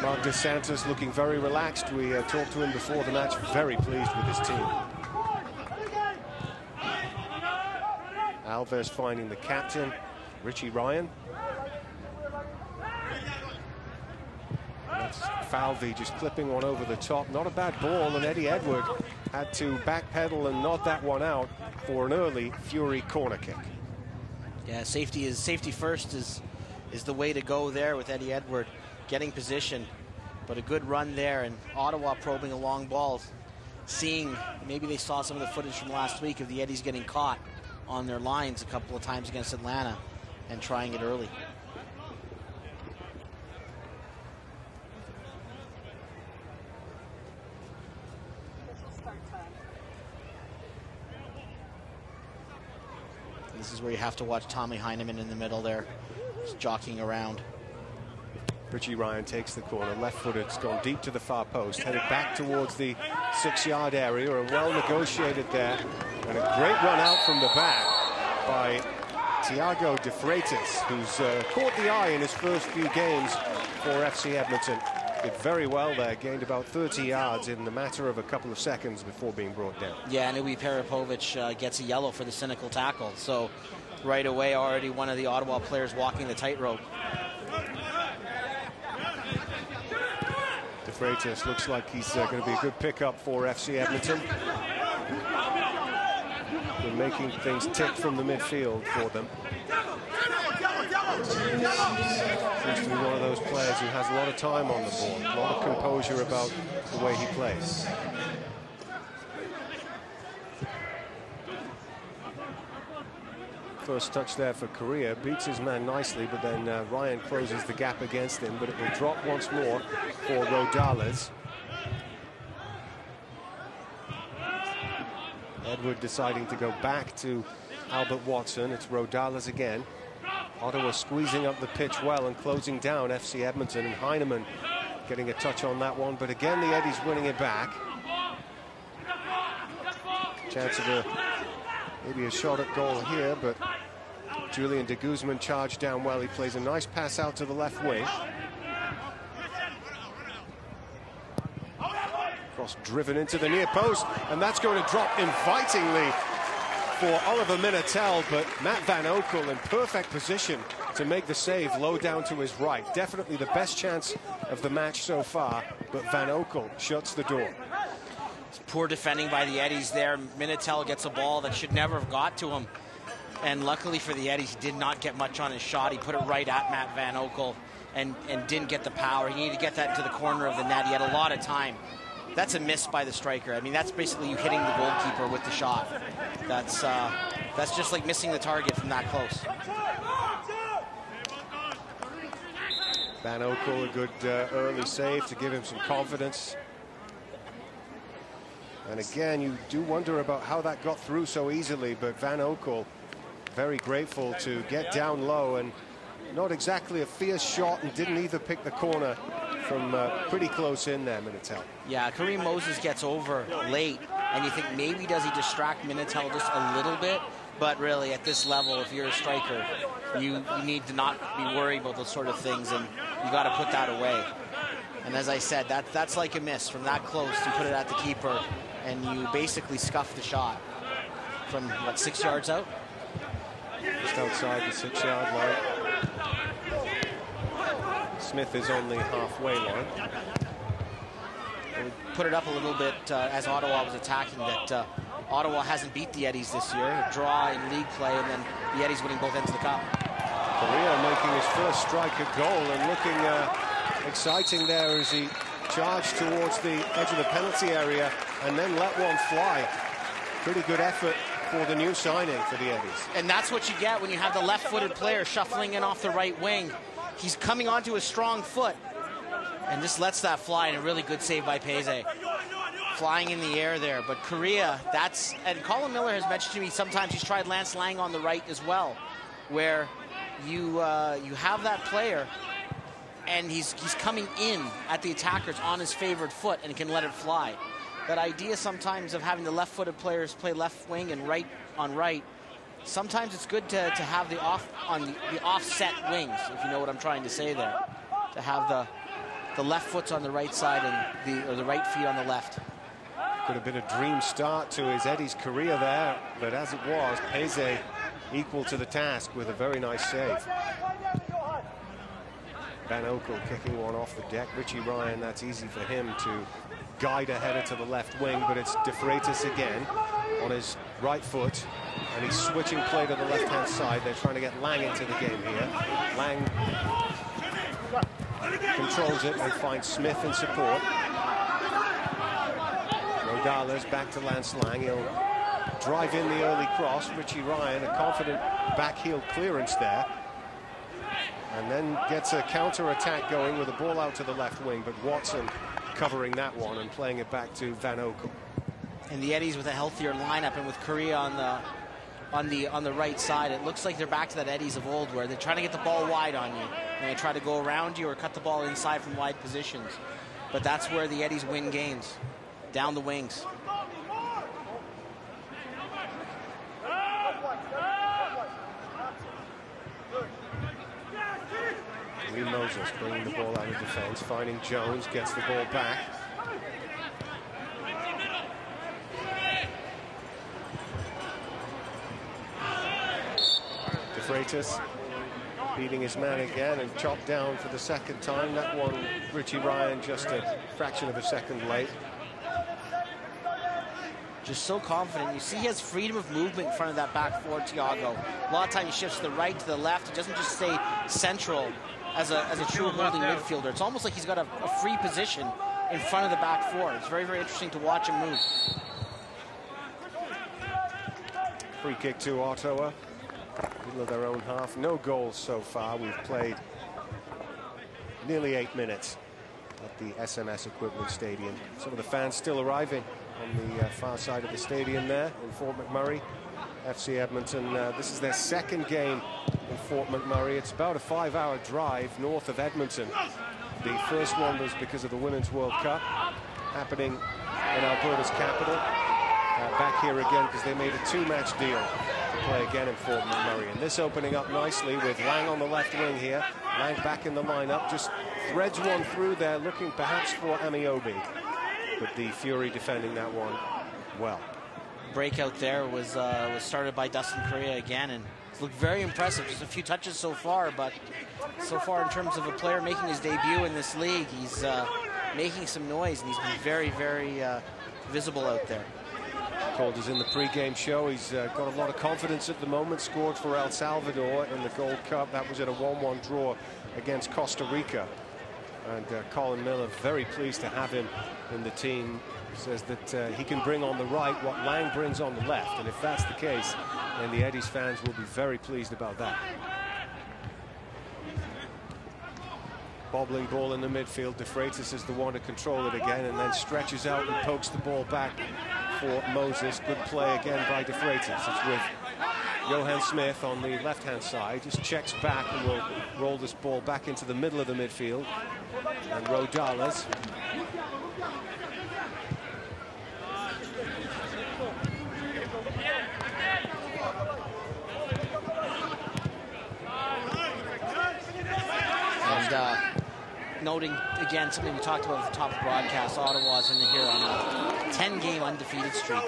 Mark DeSantis looking very relaxed. We talked to him before the match, very pleased with his team. Alves finding the captain, Richie Ryan. That's Falvey just clipping one over the top. Not a bad ball, and Eddie Edward had to backpedal and nod that one out for an early Fury corner kick. Yeah, safety first is the way to go there with Eddie Edward getting position. But a good run there, and Ottawa probing a long ball, seeing maybe they saw some of the footage from last week of the Eddies getting caught on their lines a couple of times against Atlanta and trying it early. This is where you have to watch Tommy Heineman in the middle there, just jockeying around. Richie Ryan takes the corner, left-footed, it's gone deep to the far post, headed back towards the 6-yard area, and well negotiated there, and a great run out from the back by Thiago De Freitas, who's caught the eye in his first few games for FC Edmonton. Did very well there, gained about 30 yards in the matter of a couple of seconds before being brought down. Yeah, and Uwe Peripovic gets a yellow for the cynical tackle, so right away already one of the Ottawa players walking the tightrope. De Freitas looks like he's going to be a good pickup for FC Edmonton. They're making things tick from the midfield for them. Seems to be one of those players who has a lot of time on the ball, a lot of composure about the way he plays. First touch there for Korea, beats his man nicely, but then Ryan closes the gap against him, but it will drop once more for Rodales. Edward deciding to go back to Albert Watson. It's Rodales again. Ottawa squeezing up the pitch well and closing down FC Edmonton, and Heineman getting a touch on that one, but again the Eddies winning it back. Chance of maybe a shot at goal here, but Julian de Guzman charged down well. He plays a nice pass out to the left wing. Cross driven into the near post, and that's going to drop invitingly for Oliver Minatel, but Matt Van Oekel in perfect position to make the save low down to his right. Definitely the best chance of the match so far, but Van Oekel shuts the door. It's poor defending by the Eddies there. Minatel gets a ball that should never have got to him, and luckily for the Eddies, he did not get much on his shot. He put it right at Matt Van Oekel and didn't get the power. He needed to get that into the corner of the net. He had a lot of time. That's a miss by the striker. I mean, that's basically you hitting the goalkeeper with the shot. That's just like missing the target from that close. Van Oekel, a good early save to give him some confidence. And again, you do wonder about how that got through so easily, but Van Oekel very grateful to get down low, and not exactly a fierce shot, and didn't either pick the corner from pretty close in there, Minatel. Yeah, Kareem Moses gets over late, and you think maybe does he distract Minatel just a little bit? But really, at this level, if you're a striker, you need to not be worried about those sort of things, and you got to put that away. And as I said, that's like a miss from that close. You put it at the keeper, and you basically scuff the shot from, what, 6 yards out? Just outside the 6-yard line. Smith is on the halfway line. We put it up a little bit as Ottawa was attacking, that Ottawa hasn't beat the Eddies this year. A draw in league play, and then the Eddies winning both ends of the cup. Correa making his first strike at goal, and looking exciting there as he charged towards the edge of the penalty area and then let one fly. Pretty good effort for the new signing for the Eddies. And that's what you get when you have the left-footed player shuffling in off the right wing. He's coming onto a strong foot and just lets that fly, and a really good save by Peze. Flying in the air there, but Correa, and Colin Miller has mentioned to me sometimes he's tried Lance Lang on the right as well, where you have that player and he's coming in at the attackers on his favored foot and can let it fly. That idea sometimes of having the left-footed players play left wing and right on right, sometimes it's good to have the offset wings, if you know what I'm trying to say there. To have the left foot's on the right side and the right feet on the left. Could have been a dream start to his Eddie's career there, but as it was, Peze equal to the task with a very nice save. Van Oekel kicking one off the deck. Richie Ryan, that's easy for him to guide a header to the left wing, but it's De Freitas again on his right foot, and he's switching play to the left-hand side. They're trying to get Lang into the game here. Lang controls it and finds Smith in support. Rodales back to Lance Lang. He'll drive in the early cross. Richie Ryan, a confident backheel clearance there, and then gets a counter-attack going with a ball out to the left wing, but Watson covering that one and playing it back to Van Oekel. And the Eddies with a healthier lineup, and with Korea on the right side, it looks like they're back to that Eddies of old, where they're trying to get the ball wide on you, and they try to go around you or cut the ball inside from wide positions. But that's where the Eddies win games, down the wings. Lee Moses bringing the ball out of defense, finding Jones, gets the ball back. De Freitas beating his man again and chopped down for the second time. That one, Richie Ryan, just a fraction of a second late. Just so confident. You see he has freedom of movement in front of that back four, Thiago. A lot of times he shifts to the right, to the left. He doesn't just stay central as a true holding midfielder. It's almost like he's got a free position in front of the back four. It's very, very interesting to watch him move. Free kick to Ottawa. Middle of their own half. No goals so far. We've played nearly 8 minutes at the SMS Equipment Stadium. Some of the fans still arriving on the far side of the stadium there in Fort McMurray. FC Edmonton, this is their second game in Fort McMurray. It's about a 5-hour drive north of Edmonton. The first one was because of the Women's World Cup happening in Alberta's capital. Back here again because they made a 2-match deal to play again in Fort McMurray. And this opening up nicely with Lang on the left wing here. Lang back in the lineup, just threads one through there, looking perhaps for Amiobi. But the Fury defending that one well. Breakout there was started by Dustin Korea again, and it's looked very impressive. Just a few touches so far, but so far in terms of a player making his debut in this league, he's making some noise, and he's been very, very visible out there. Told us in the pre-game show he's got a lot of confidence at the moment. Scored for El Salvador in the Gold Cup. That was at a 1-1 draw against Costa Rica. And Colin Miller very pleased to have him in the team. Says that he can bring on the right what Lang brings on the left, and if that's the case, then the Eddies fans will be very pleased about that. Bobbling ball in the midfield. De Freitas is the one to control it again, and then stretches out and pokes the ball back for Moses. Good play again by De Freitas. It's with Johan Smith on the left-hand side. Just checks back and will roll this ball back into the middle of the midfield. And Rodales. And noting again something we talked about at the top of the broadcast, Ottawa's in here on a 10-game undefeated streak,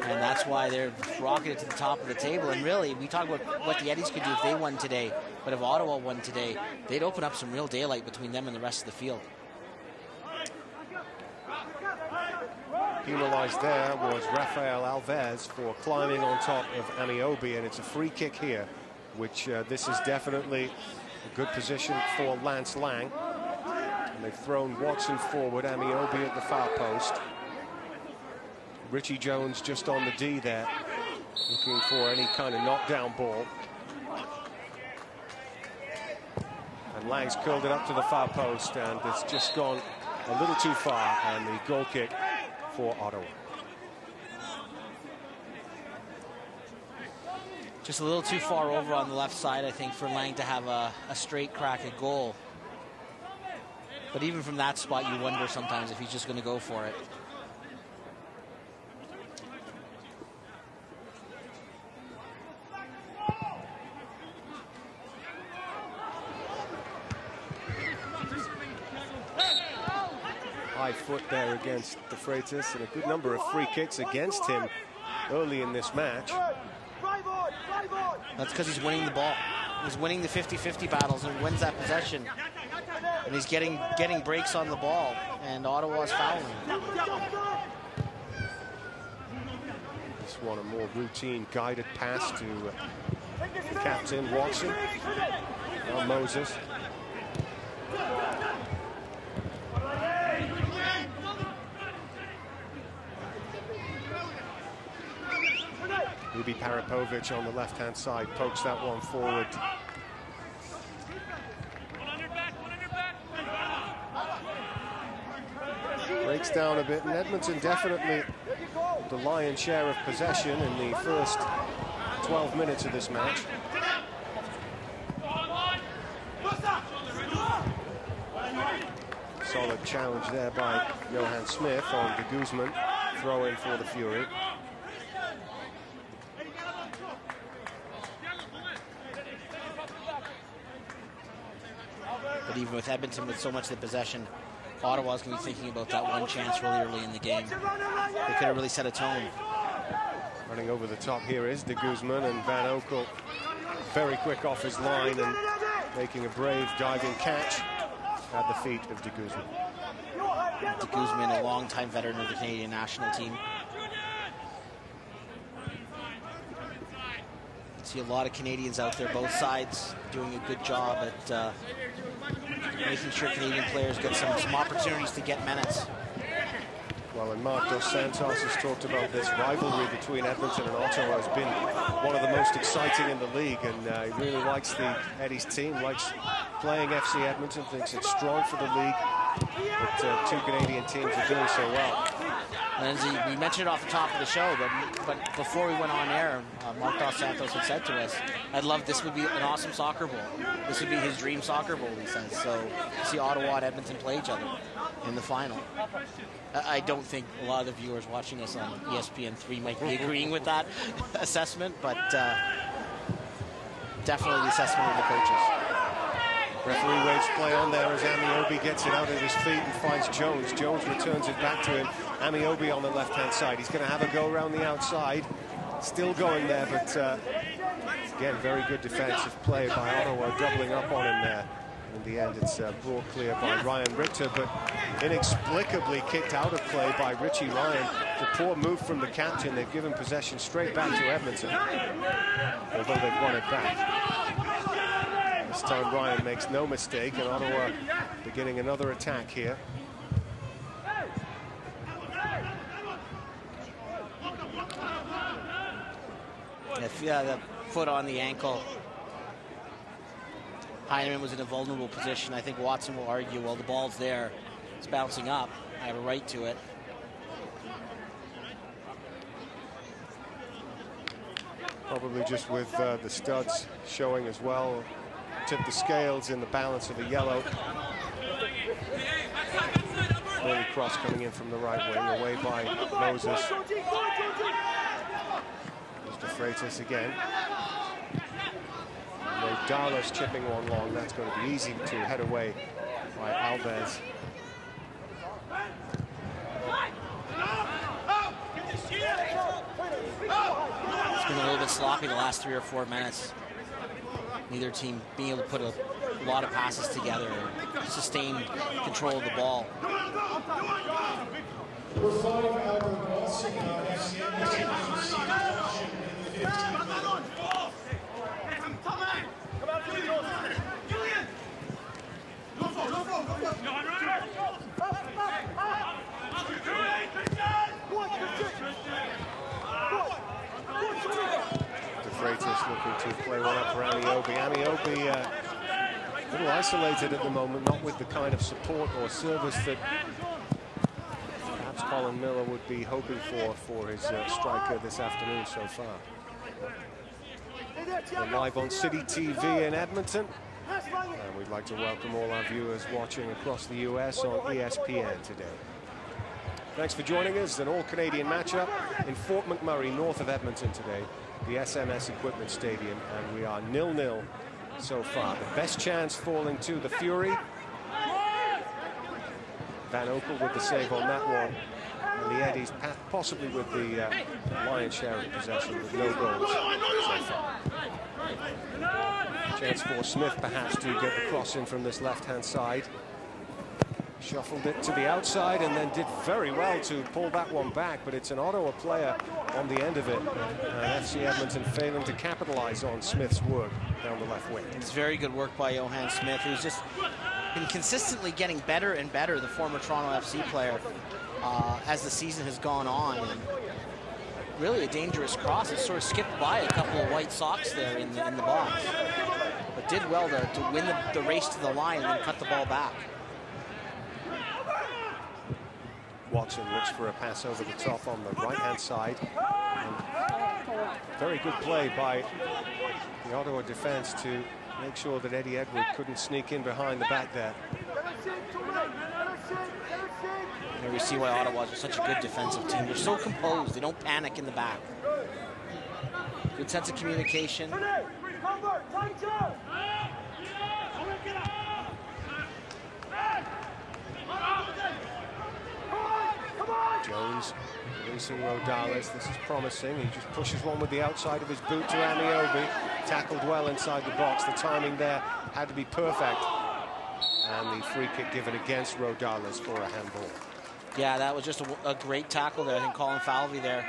and that's why they're rocketed to the top of the table. And really, we talk about what the Eddies could do if they won today, but if Ottawa won today, they'd open up some real daylight between them and the rest of the field. Penalised there was Rafael Alves for climbing on top of Amiobi, and it's a free kick here, which this is definitely a good position for Lance Lang. And they've thrown Watson forward, Amiobi at the far post. Richie Jones just on the D there, looking for any kind of knockdown ball. And Lang's curled it up to the far post, and it's just gone a little too far, and the goal kick for Ottawa. Just a little too far over on the left side, I think, for Lang to have a straight crack at goal. But even from that spot, you wonder sometimes if he's just going to go for it. high foot there against De Freitas, and a good number of free kicks against him early in this match. That's because he's winning the ball. He's winning the 50-50 battles and wins that possession. And he's getting breaks on the ball, and Ottawa's fouling. This one a more routine guided pass to the captain, Watson. Now Moses. Ruby Parapovic on the left-hand side pokes that one forward. Breaks down a bit, and Edmonton definitely the lion's share of possession in the first 12 minutes of this match. Solid challenge there by Johan Smith on de Guzman, throw in for the Fury. But even with Edmonton with so much of the possession, Ottawa's going to be thinking about that one chance really early in the game. They could have really set a tone. Running over the top here is de Guzman, and Van Oekel very quick off his line and making a brave diving catch at the feet of de Guzman. De Guzman, a longtime veteran of the Canadian national team. See a lot of Canadians out there, both sides, doing a good job at making sure Canadian players get some opportunities to get minutes. Well, and Mark Dos Santos has talked about this rivalry between Edmonton and Ottawa has been one of the most exciting in the league, and he really likes the Eddie's team, likes playing FC Edmonton, thinks it's strong for the league, but two Canadian teams are doing so well. Lindsay, we mentioned it off the top of the show, but before we went on air, Mark Dos Santos had said to us, I'd love, this would be an awesome soccer bowl. This would be his dream soccer bowl, he says. So to see Ottawa and Edmonton play each other in the final. I don't think a lot of the viewers watching us on ESPN3 might be agreeing with that assessment, but definitely the assessment of the coaches. Referee waves play on there as Amiobi gets it out at his feet and finds Jones. Jones returns it back to him. Amiobi on the left-hand side. He's going to have a go around the outside. Still going there, but again, very good defensive play by Ottawa, doubling up on him there. In the end, it's brought clear by Ryan Richter, but inexplicably kicked out of play by Richie Ryan. The poor move from the captain. They've given possession straight back to Edmonton, although they've won it back. This time Ryan makes no mistake, and Ottawa beginning another attack here. Yeah, the foot on the ankle. Heineman was in a vulnerable position. I think Watson will argue, well, the ball's there. It's bouncing up. I have a right to it. Probably just with the studs showing as well. Tip the scales in the balance of the yellow. Early cross coming in from the right wing, away by Moses. There's De Freitas again. Darlos chipping one long. That's going to be easy to head away by Alves. It's been a little bit sloppy the last 3 or 4 minutes. Neither team being able to put a lot of passes together or sustain control of the ball. Freitas looking to play one up for Amiobi. Amiobi a little isolated at the moment, not with the kind of support or service that perhaps Colin Miller would be hoping for his striker this afternoon so far. We're live on City TV in Edmonton, and we'd like to welcome all our viewers watching across the US on ESPN today. Thanks for joining us. An all-Canadian matchup in Fort McMurray, north of Edmonton today, the SMS Equipment Stadium, and we are 0-0 so far. The best chance falling to the Fury. Van Oekel with the save on that one. And the Eddies possibly with the lion's share of possession with no goals so far. Chance for Smith perhaps to get the cross in from this left-hand side. Shuffled it to the outside and then did very well to pull that one back, but it's an Ottawa player on the end of it. FC Edmonton failing to capitalize on Smith's work down the left wing. It's very good work by Johan Smith, who's just been consistently getting better and better, the former Toronto FC player, as the season has gone on. And really a dangerous cross. It sort of skipped by a couple of White Sox there in the box, but did well to win the race to the line and then cut the ball back. Watson looks for a pass over the top on the right-hand side. And very good play by the Ottawa defense to make sure that Eddie Edward couldn't sneak in behind the back there. Here we see why Ottawa's are such a good defensive team. They're so composed. They don't panic in the back. Good sense of communication. Jones releasing Rodales. This is promising. He just pushes one with the outside of his boot to Amiobi. Tackled well inside the box. The timing there had to be perfect. And the free kick given against Rodales for a handball. Yeah, that was just a great tackle there. I think Colin Falvey there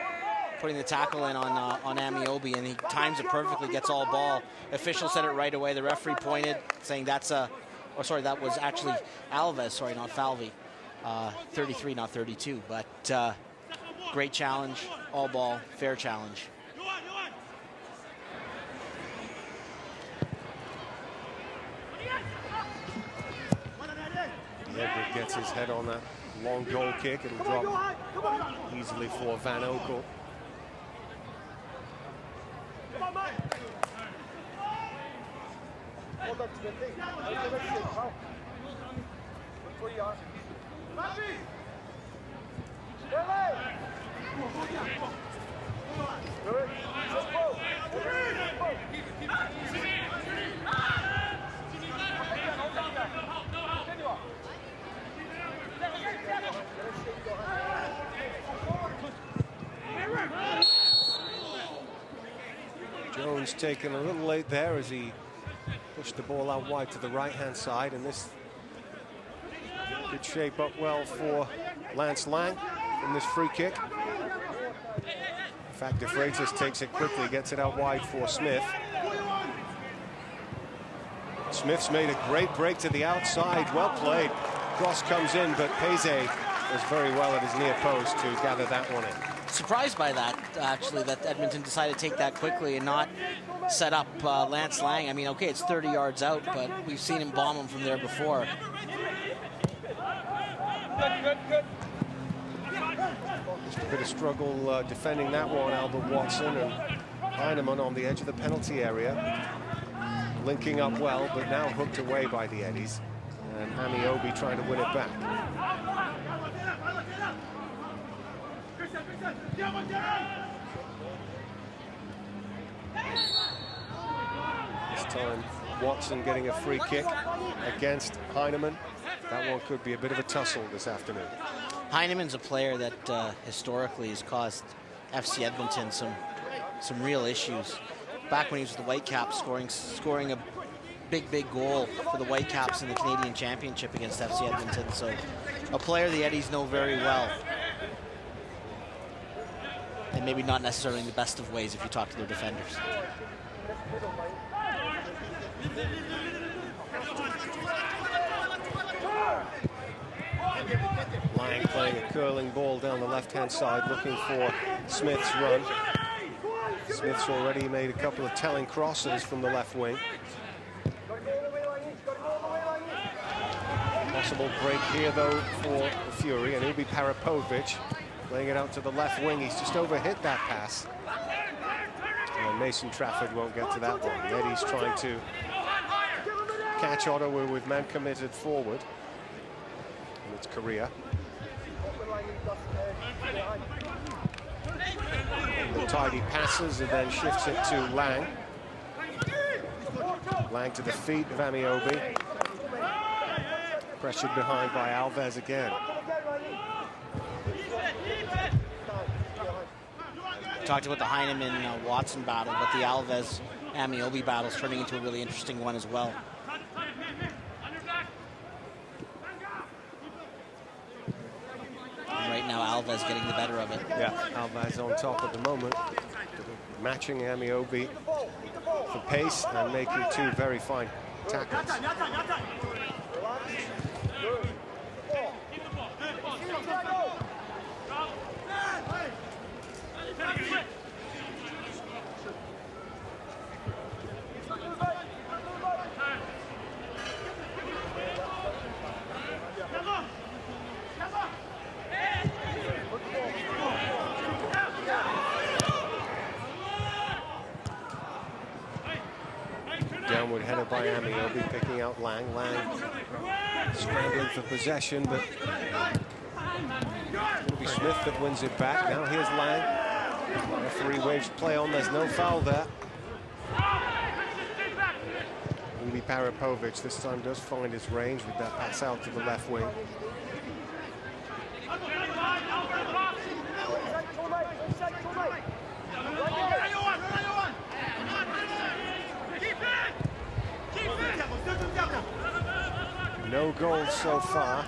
putting the tackle in on Amiobi, and he times it perfectly, gets all ball. Official said it right away. The referee pointed, saying that's that was actually Alves, sorry, not Falvey. 33, not 32, but great challenge, all ball, fair challenge. Edward gets his head on that long goal kick. It'll drop easily for Van Oekel. Jones taken a little late there as he pushed the ball out wide to the right-hand side, and this could shape up well for Lance Lang in this free kick. In fact, De Freitas takes it quickly, gets it out wide for Smith. Smith's made a great break to the outside, well played. Cross comes in, but Peze was very well at his near post to gather that one in. Surprised by that, actually, that Edmonton decided to take that quickly and not set up Lance Lang. I mean, okay, it's 30 yards out, but we've seen him bomb him from there before. Just a bit of struggle defending that one, Albert Watson, and Heinemann on the edge of the penalty area. Linking up well, but now hooked away by the Eddies. And Amiobi trying to win it back. This time, Watson getting a free kick against Heinemann. That one could be a bit of a tussle this afternoon. Heinemann's a player that historically has caused FC Edmonton some real issues. Back when he was with the Whitecaps, scoring a big goal for the Whitecaps in the Canadian Championship against FC Edmonton. So a player the Eddies know very well. And maybe not necessarily in the best of ways if you talk to their defenders. Lang playing a curling ball down the left-hand side, looking for Smith's run. Smith's already made a couple of telling crosses from the left wing. Possible break here, though, for the Fury, and it'll be Parapovic laying it out to the left wing. He's just overhit that pass. And Mason Trafford won't get to that one. Eddie's trying to catch Ottawa with man committed forward. And it's Correa. The tidy passes and then shifts it to Lang. Lang to the feet of Amiobi. Pressured behind by Alves again. talked about the Heineman-Watson battle, but the Alves-Amiobi battle is turning into a really interesting one as well. And right now, Alves getting the better of it. Yeah, Alves on top at the moment, matching Amiobi for pace and making two very fine tackles. Downward header by Amiobi, picking out Lang. Lang scrambling for possession, but it'll be Smith that wins it back. Now here's Lang. Referee waves play on. There's no foul there. Uli Parapovic this time does find his range with that pass out to the left wing. No goals so far,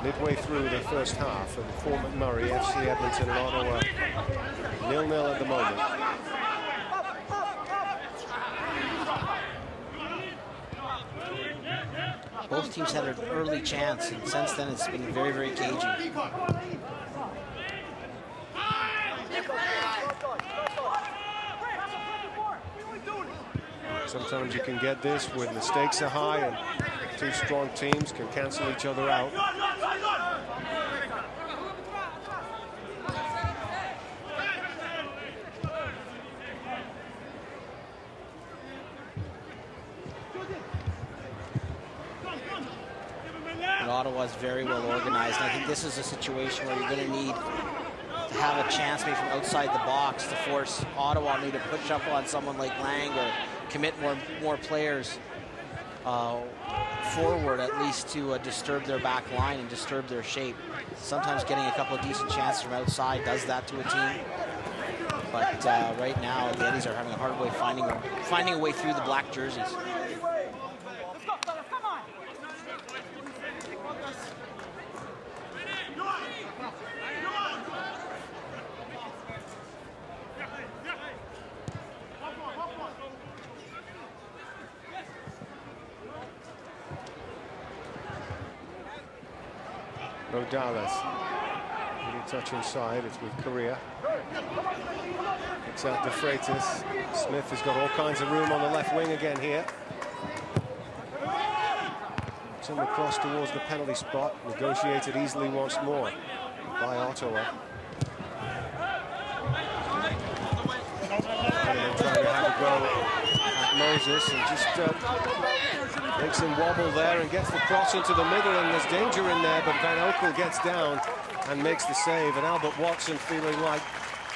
midway through the first half, and for McMurray, FC Edmonton and Ottawa 0-0 at the moment. Both teams had an early chance, and since then it's been very, very cagey. Sometimes you can get this when the stakes are high and two strong teams can cancel each other out. And Ottawa's very well organized. And I think this is a situation where you're going to need to have a chance maybe from outside the box to force Ottawa maybe to push up on someone like Lang or commit more players forward, at least to disturb their back line and disturb their shape. Sometimes getting a couple of decent chances from outside does that to a team. But right now, the Eddies are having a hard way finding a way through the black jerseys. Rodales, little touch inside, it's with Correa. It's out to Freitas. Smith has got all kinds of room on the left wing again here. It's him across towards the penalty spot, negotiated easily once more by Ottawa. And trying to have a go at Moses and just makes him wobble there and gets the cross into the middle, and there's danger in there, but Van Oekel gets down and makes the save, and Albert Watson feeling like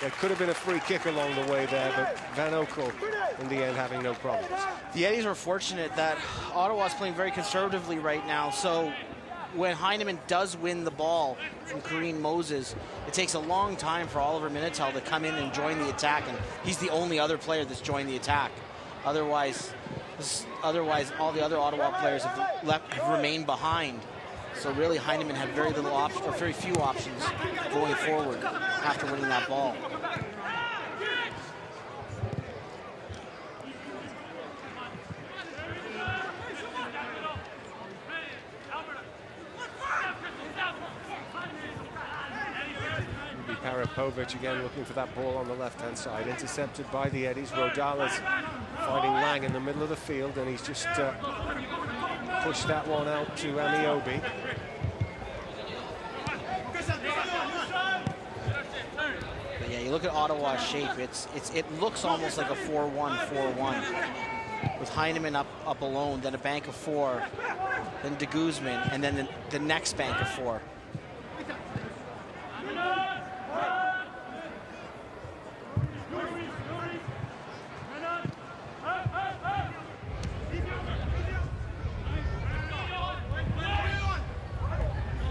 there could have been a free kick along the way there, but Van Oekel in the end having no problems. The Eddies are fortunate that Ottawa's playing very conservatively right now, so when Heineman does win the ball from Kareem Moses, it takes a long time for Oliver Minitel to come in and join the attack, and he's the only other player that's joined the attack. Otherwise, all the other Ottawa players have remained behind. So really, Heineman had very little option, or very few options going forward after winning that ball. Parapovic again looking for that ball on the left-hand side, intercepted by the Eddies. Rodales finding Lang in the middle of the field, and he's just pushed that one out to Amiobi. But yeah, you look at Ottawa's shape, it looks almost like a 4-1-4-1 with Heineman up alone, then a bank of four, then de Guzman, and then the next bank of four.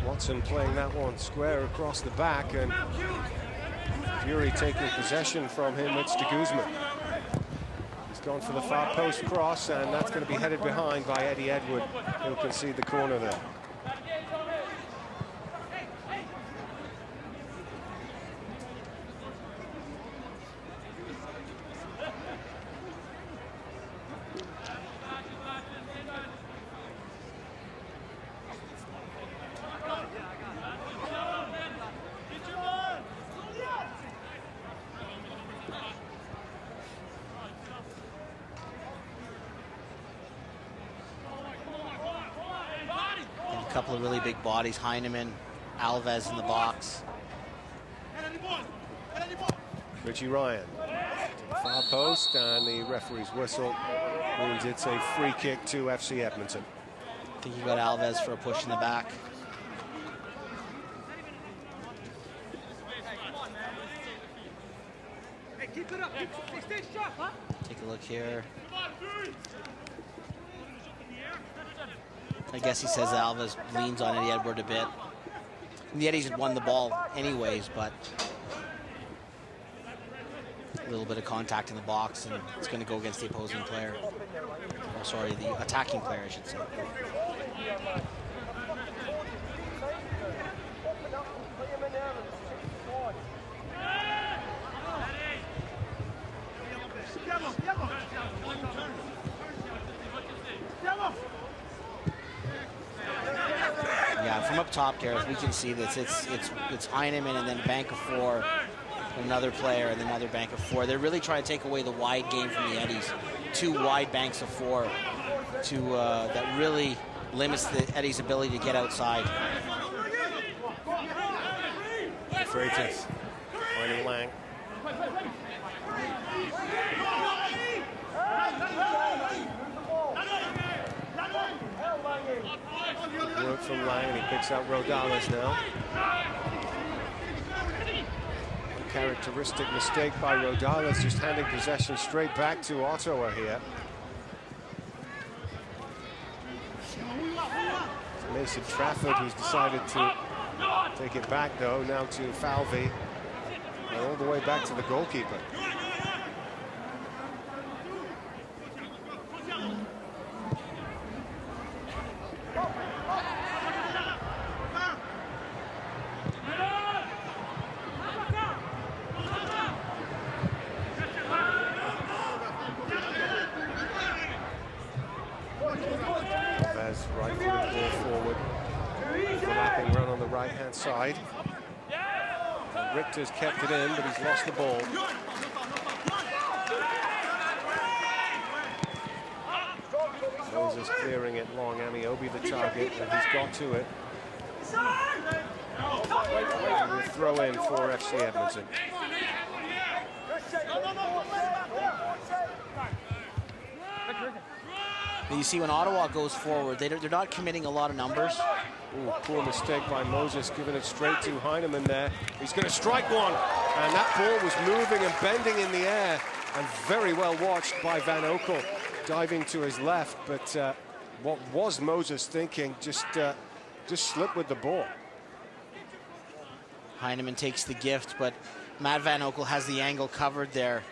Watson playing that one square across the back, and Fury taking possession from him. It's de Guzman. He's gone for the far post cross, and that's going to be headed behind by Eddie Edward. He'll concede the corner there. A couple of really big bodies, Heineman, Alves in the box. Richie Ryan to the far post, and the referee's whistle means it's a free kick to FC Edmonton. I think you got Alves for a push in the back. Take a look here. I guess he says Alves leans on Eddie Edward a bit. And the Eddies had won the ball anyways, but a little bit of contact in the box, and it's going to go against the opposing player. Oh, sorry, the attacking player, I should say. Yeah, from up top, Gareth, we can see this. It's Heineman and then a bank of four, another player and another bank of four. They're really trying to take away the wide game from the Eddies. Two wide banks of four that really limits the Eddies' ability to get outside. Freitas finding Lang. Work from Lang, and he picks out Rodales now. Uncharacteristic mistake by Rodales, just handing possession straight back to Ottawa here. Mason Trafford, who's decided to take it back, though, now to Falvey, and all the way back to the goalkeeper. Right-footed ball forward. Overlapping run on the right-hand side. And Richter's kept it in, but he's lost the ball. Moses clearing it long. Amiobi the target, and he's got to it. And we'll throw in for FC Edmonton. You see, when Ottawa goes forward, they're not committing a lot of numbers. Ooh, poor mistake by Moses, giving it straight to Heineman there. He's going to strike one, and that ball was moving and bending in the air, and very well watched by Van Oekel, diving to his left. But what was Moses thinking? Just slipped with the ball. Heineman takes the gift, but Matt Van Oekel has the angle covered there.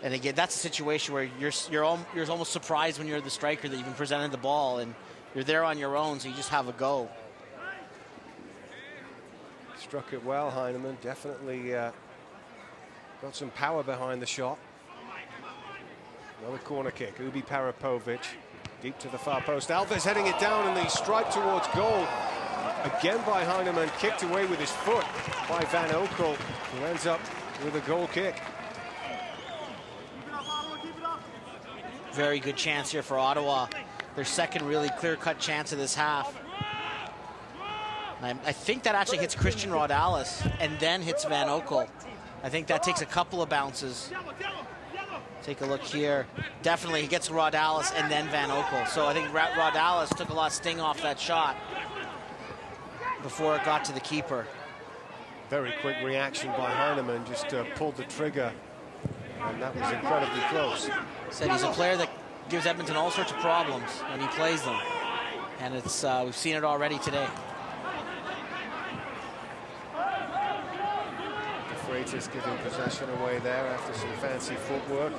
And again, that's a situation where you're almost surprised when you're the striker that you've been presented the ball and you're there on your own, so you just have a go. Struck it well, Heineman. Definitely got some power behind the shot. Another corner kick. Ubi Parapovic deep to the far post. Alves heading it down, and the strike towards goal. Again by Heineman, kicked away with his foot by Van Oekel, who ends up with a goal kick. Very good chance here for Ottawa. Their second really clear-cut chance of this half. I think that actually hits Christian Rodales and then hits Van Oekel. I think that takes a couple of bounces. Take a look here. Definitely he gets Rodales and then Van Oekel. So I think Rodales took a lot of sting off that shot before it got to the keeper. Very quick reaction by Heineman, just pulled the trigger, and that was incredibly close. Said he's a player that gives Edmonton all sorts of problems when he plays them, and it's we've seen it already today. Freitas giving possession away there after some fancy footwork.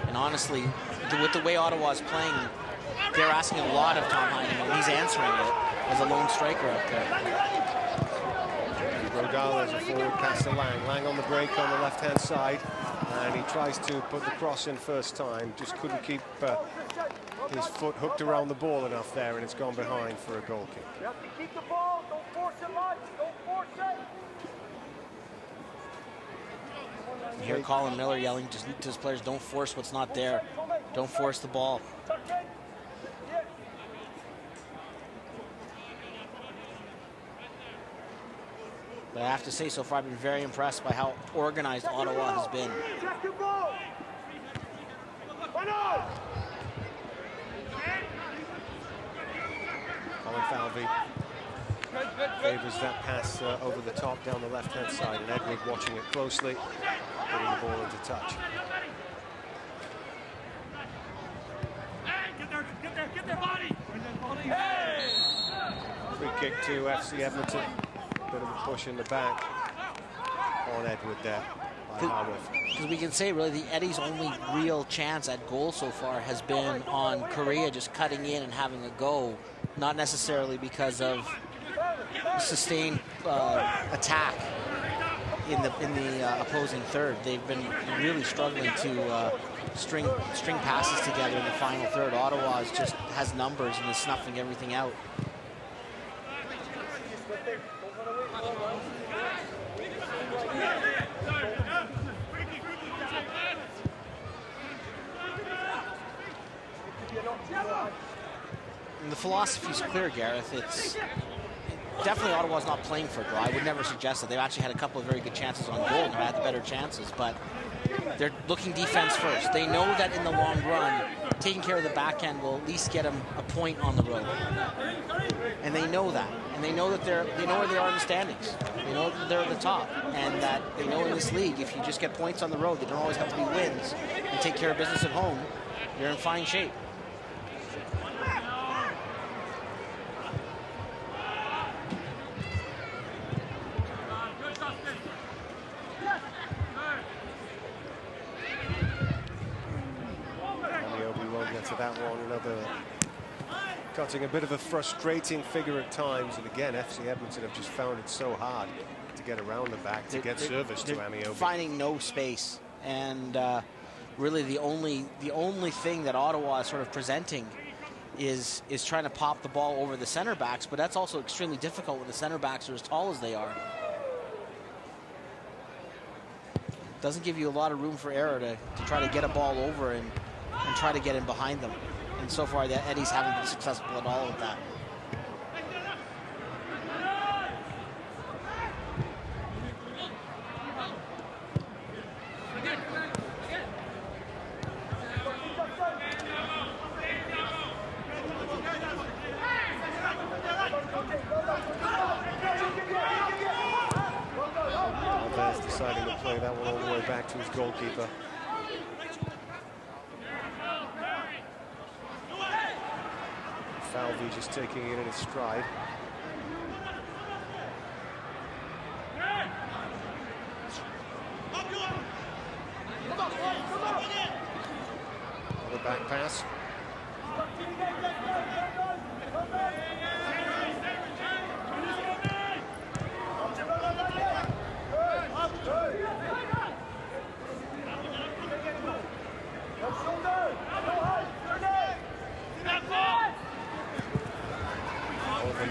And honestly, with the way Ottawa's playing, they're asking a lot of Tom Heineman, and he's answering it as a lone striker up there. Rodala is a forward pass to Lang. Lang on the break on the left-hand side, and he tries to put the cross in first time. Just couldn't keep his foot hooked around the ball enough there, and it's gone behind for a goal kick. You have to keep the ball. Don't force it much. Don't force it. You hear Colin Miller yelling to his players, don't force what's not there. Don't force the ball. But I have to say, so far, I've been very impressed by how organized Ottawa has been. Colin Falvey favors that pass over the top down the left-hand side, and Edward watching it closely, putting the ball into touch. Free kick to FC Edmonton. Bit of a push in the back on Edward there by Harworth. Because we can say, really, the Eddie's only real chance at goal so far has been on Korea just cutting in and having a go, not necessarily because of sustained attack in the opposing third. They've been really struggling to string passes together in the final third. Ottawa just has numbers and is snuffing everything out. And the philosophy is clear, Gareth. It's definitely Ottawa's not playing for a draw. I would never suggest that. They've actually had a couple of very good chances on goal and have had the better chances, but they're looking defense first. They know that in the long run, taking care of the backhand will at least get them a point on the road. And they know that. And they know that they know where they are in the standings. They know that they're at the top. And that they know in this league, if you just get points on the road, they don't always have to be wins, and take care of business at home, you're in fine shape. That one, another cutting a bit of a frustrating figure at times, and again FC Edmonton have just found it so hard to get around the back, to get service to Amiobi. Finding no space, and really the only thing that Ottawa is sort of presenting is trying to pop the ball over the center backs, but that's also extremely difficult when the center backs are as tall as they are. Doesn't give you a lot of room for error to try to get a ball over and try to get in behind them. And so far, the Eddies haven't been successful at all with that. Alves deciding to play that one all the way back to his goalkeeper. Falvey just taking it in his stride. Another back pass.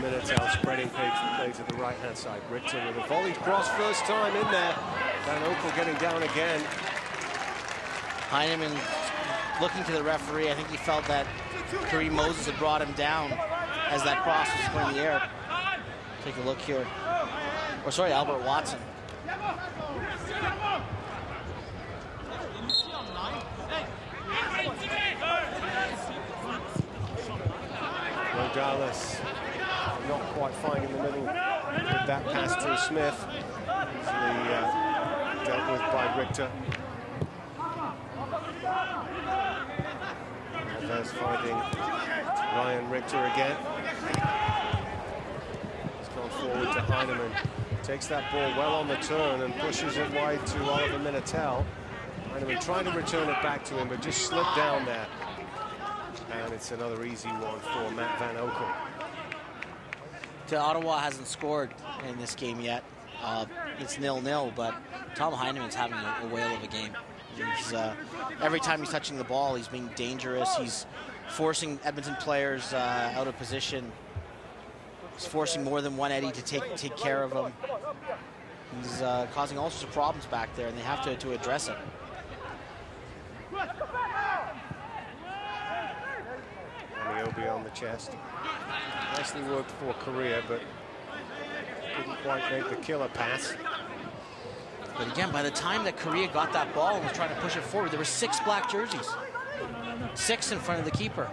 Minutes out, spreading play to the right-hand side. Richter with a volleyed cross, first time in there. Van Oekel getting down again. Heineman looking to the referee. I think he felt that Kareem Moses had brought him down as that cross was going in the air. Take a look here. Or sorry, Albert Watson. Rodales not quite finding the middle with that pass to Smith. Easily dealt with by Richter. Alves finding Ryan Richter again. He's gone forward to Heinemann. Takes that ball well on the turn and pushes it wide to Oliver Minatel. Heinemann trying to return it back to him, but just slipped down there. And it's another easy one for Matt Van Oekel. Ottawa hasn't scored in this game yet. It's 0-0, but Tom Heinemann's having a whale of a game. He's, every time he's touching the ball, he's being dangerous. He's forcing Edmonton players out of position. He's forcing more than one Eddie to take care of him. He's causing all sorts of problems back there, and they have to address it. Amiobi on the chest. Nicely worked for Korea, but couldn't quite make the killer pass. But again, by the time that Korea got that ball and was trying to push it forward, there were 6 black jerseys. 6 in front of the keeper.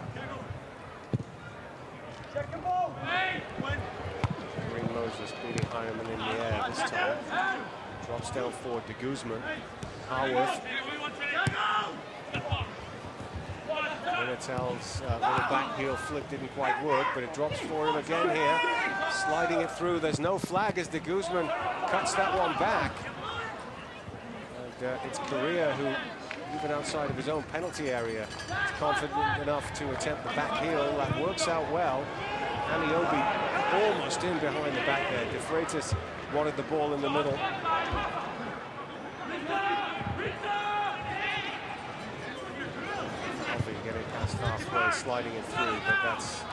Green Moses beating Heinemann in the air this time. Drops down forward to Guzman. Harworth. Minatel's little back heel flick didn't quite work, but it drops for him again here. Sliding it through. There's no flag as de Guzman cuts that one back. And it's Korea who, even outside of his own penalty area, is confident enough to attempt the back heel. That works out well. Amiobi almost in behind the back there. De Freitas wanted the ball in the middle. Getting past halfway, sliding it through, but that's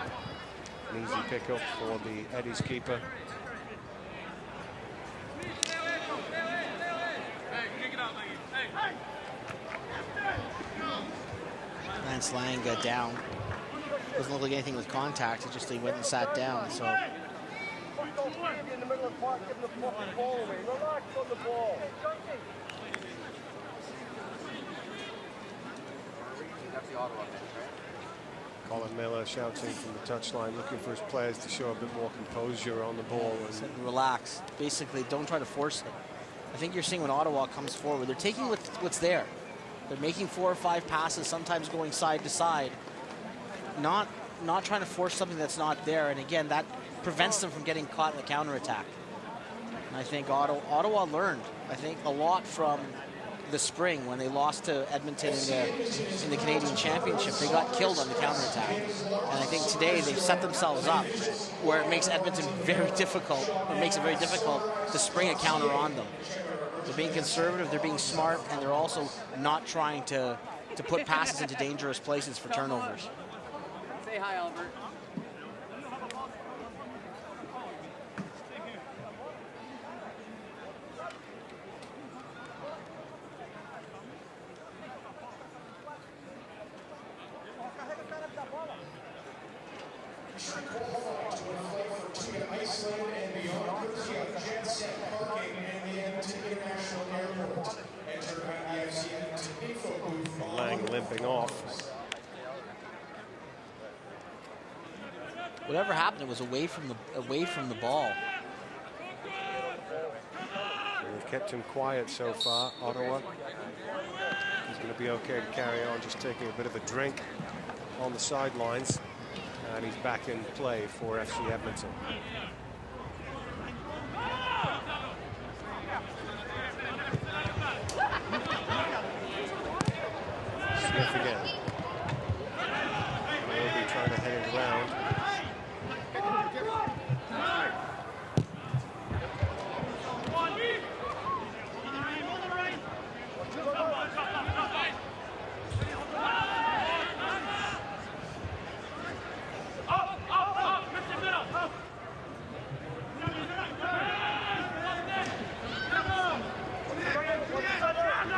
an easy pickup for the Eddie's keeper. Lance Lang down. Doesn't look like anything with contact. It just he went and sat down. So. In the middle of the park, give the fucking ball away. Relax on the ball. That's the Ottawa bench, right? Colin Miller shouting from the touchline, looking for his players to show a bit more composure on the ball. And relax. Basically, don't try to force it. I think you're seeing when Ottawa comes forward, they're taking what's there. They're making 4 or 5 passes, sometimes going side to side. Not trying to force something that's not there. And again, that prevents them from getting caught in the counterattack. And I think Ottawa learned, I think, a lot from the spring when they lost to Edmonton in the Canadian Championship. They got killed on the counterattack. And I think today they've set themselves up where it makes Edmonton very difficult, or makes it very difficult to spring a counter on them. They're being conservative, they're being smart, and they're also not trying to put passes into dangerous places for turnovers. Say hi, Albert. Lang limping off. Whatever happened, it was away from the ball. They've kept him quiet so far, Ottawa. He's going to be okay to carry on, just taking a bit of a drink on the sidelines. And he's back in play for FC Edmonton. Smith again. They'll be trying to head it around.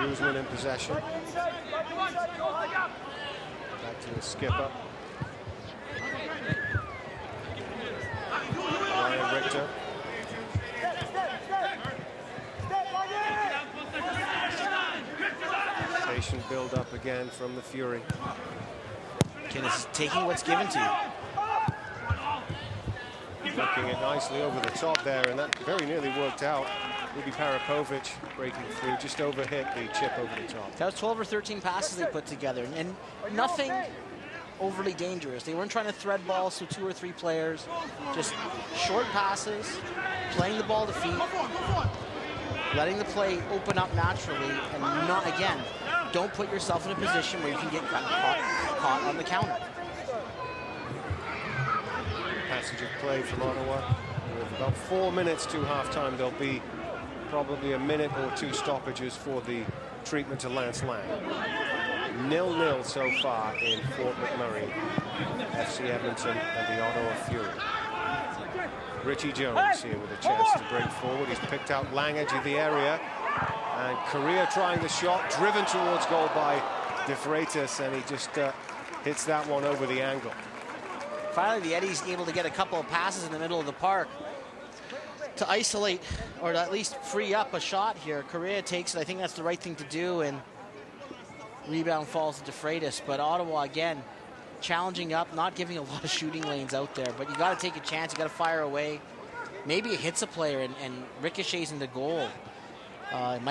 Guzman in possession. Back to the skipper. Ryan Richter. Station build up again from the Fury. Kenneth taking what's given to you. Looking it nicely over the top there, and that very nearly worked out. Rudy Parapovic breaking through, just overhit the chip over the top. That was 12 or 13 passes they put together, and nothing overly dangerous. They weren't trying to thread balls to 2 or 3 players. Just short passes, playing the ball to feet, letting the play open up naturally, and not, again, don't put yourself in a position where you can get caught on the counter. Passage of play from Ottawa. With about 4 minutes to halftime, there'll be probably a minute or 2 stoppages for the treatment to Lance Lang. 0-0 so far in Fort McMurray, FC Edmonton and the Ottawa Fury. Richie Jones here with a chance to bring forward. He's picked out Lang, edge of the area, and Correa trying the shot, driven towards goal by De Freitas, and he just hits that one over the angle. Finally, the Eddies able to get a couple of passes in the middle of the park to isolate or to at least free up a shot here. Correa takes it. I think that's the right thing to do, and rebound falls to De Freitas. But Ottawa, again, challenging up, not giving a lot of shooting lanes out there. But you got to take a chance. You got to fire away. Maybe it hits a player and ricochets into goal. It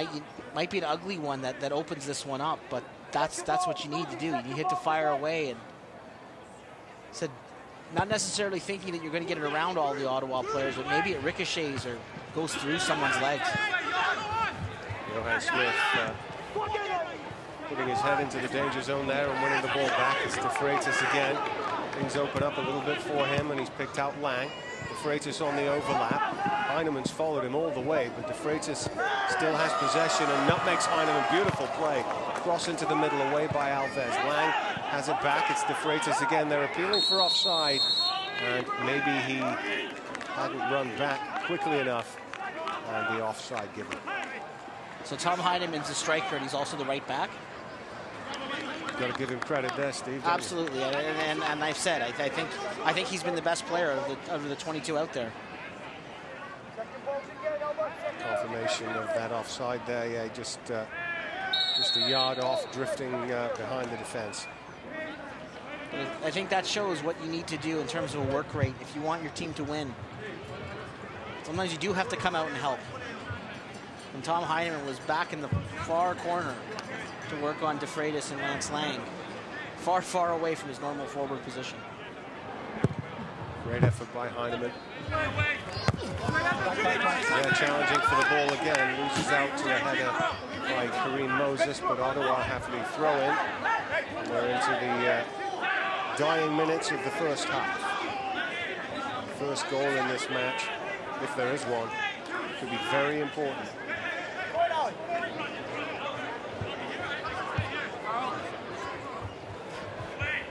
might be an ugly one that opens this one up. But that's what you need to do. You need to fire away. And said, not necessarily thinking that you're going to get it around all the Ottawa players, but maybe it ricochets or goes through someone's legs. Johan Smith putting his head into the danger zone there and winning the ball back. It's De Freitas again. Things open up a little bit for him, and he's picked out Lang. De Freitas on the overlap. Heinemann's followed him all the way, but De Freitas still has possession and nutmegs Heinemann. Beautiful play. Cross into the middle, away by Alves. Lang has it back. It's De Freitas again. They're appealing for offside, and maybe he hadn't run back quickly enough, and the offside given. So Tom Heinemann's the striker, and he's also the right back. Got to give him credit there, Steve. Absolutely, and I've said I think he's been the best player of the 22 out there. Confirmation of that offside there. Yeah, just a yard off, drifting behind the defense. I think that shows what you need to do in terms of a work rate if you want your team to win. Sometimes you do have to come out and help. And Tom Heinemann was back in the far corner to work on De Freitas and Lance Lang, far, far away from his normal forward position. Great effort by Heinemann. Yeah, challenging for the ball again. Loses out to a header by Kareem Moses, but Ottawa have the throw in. And we're into the dying minutes of the first half. First goal in this match, if there is one, could be very important.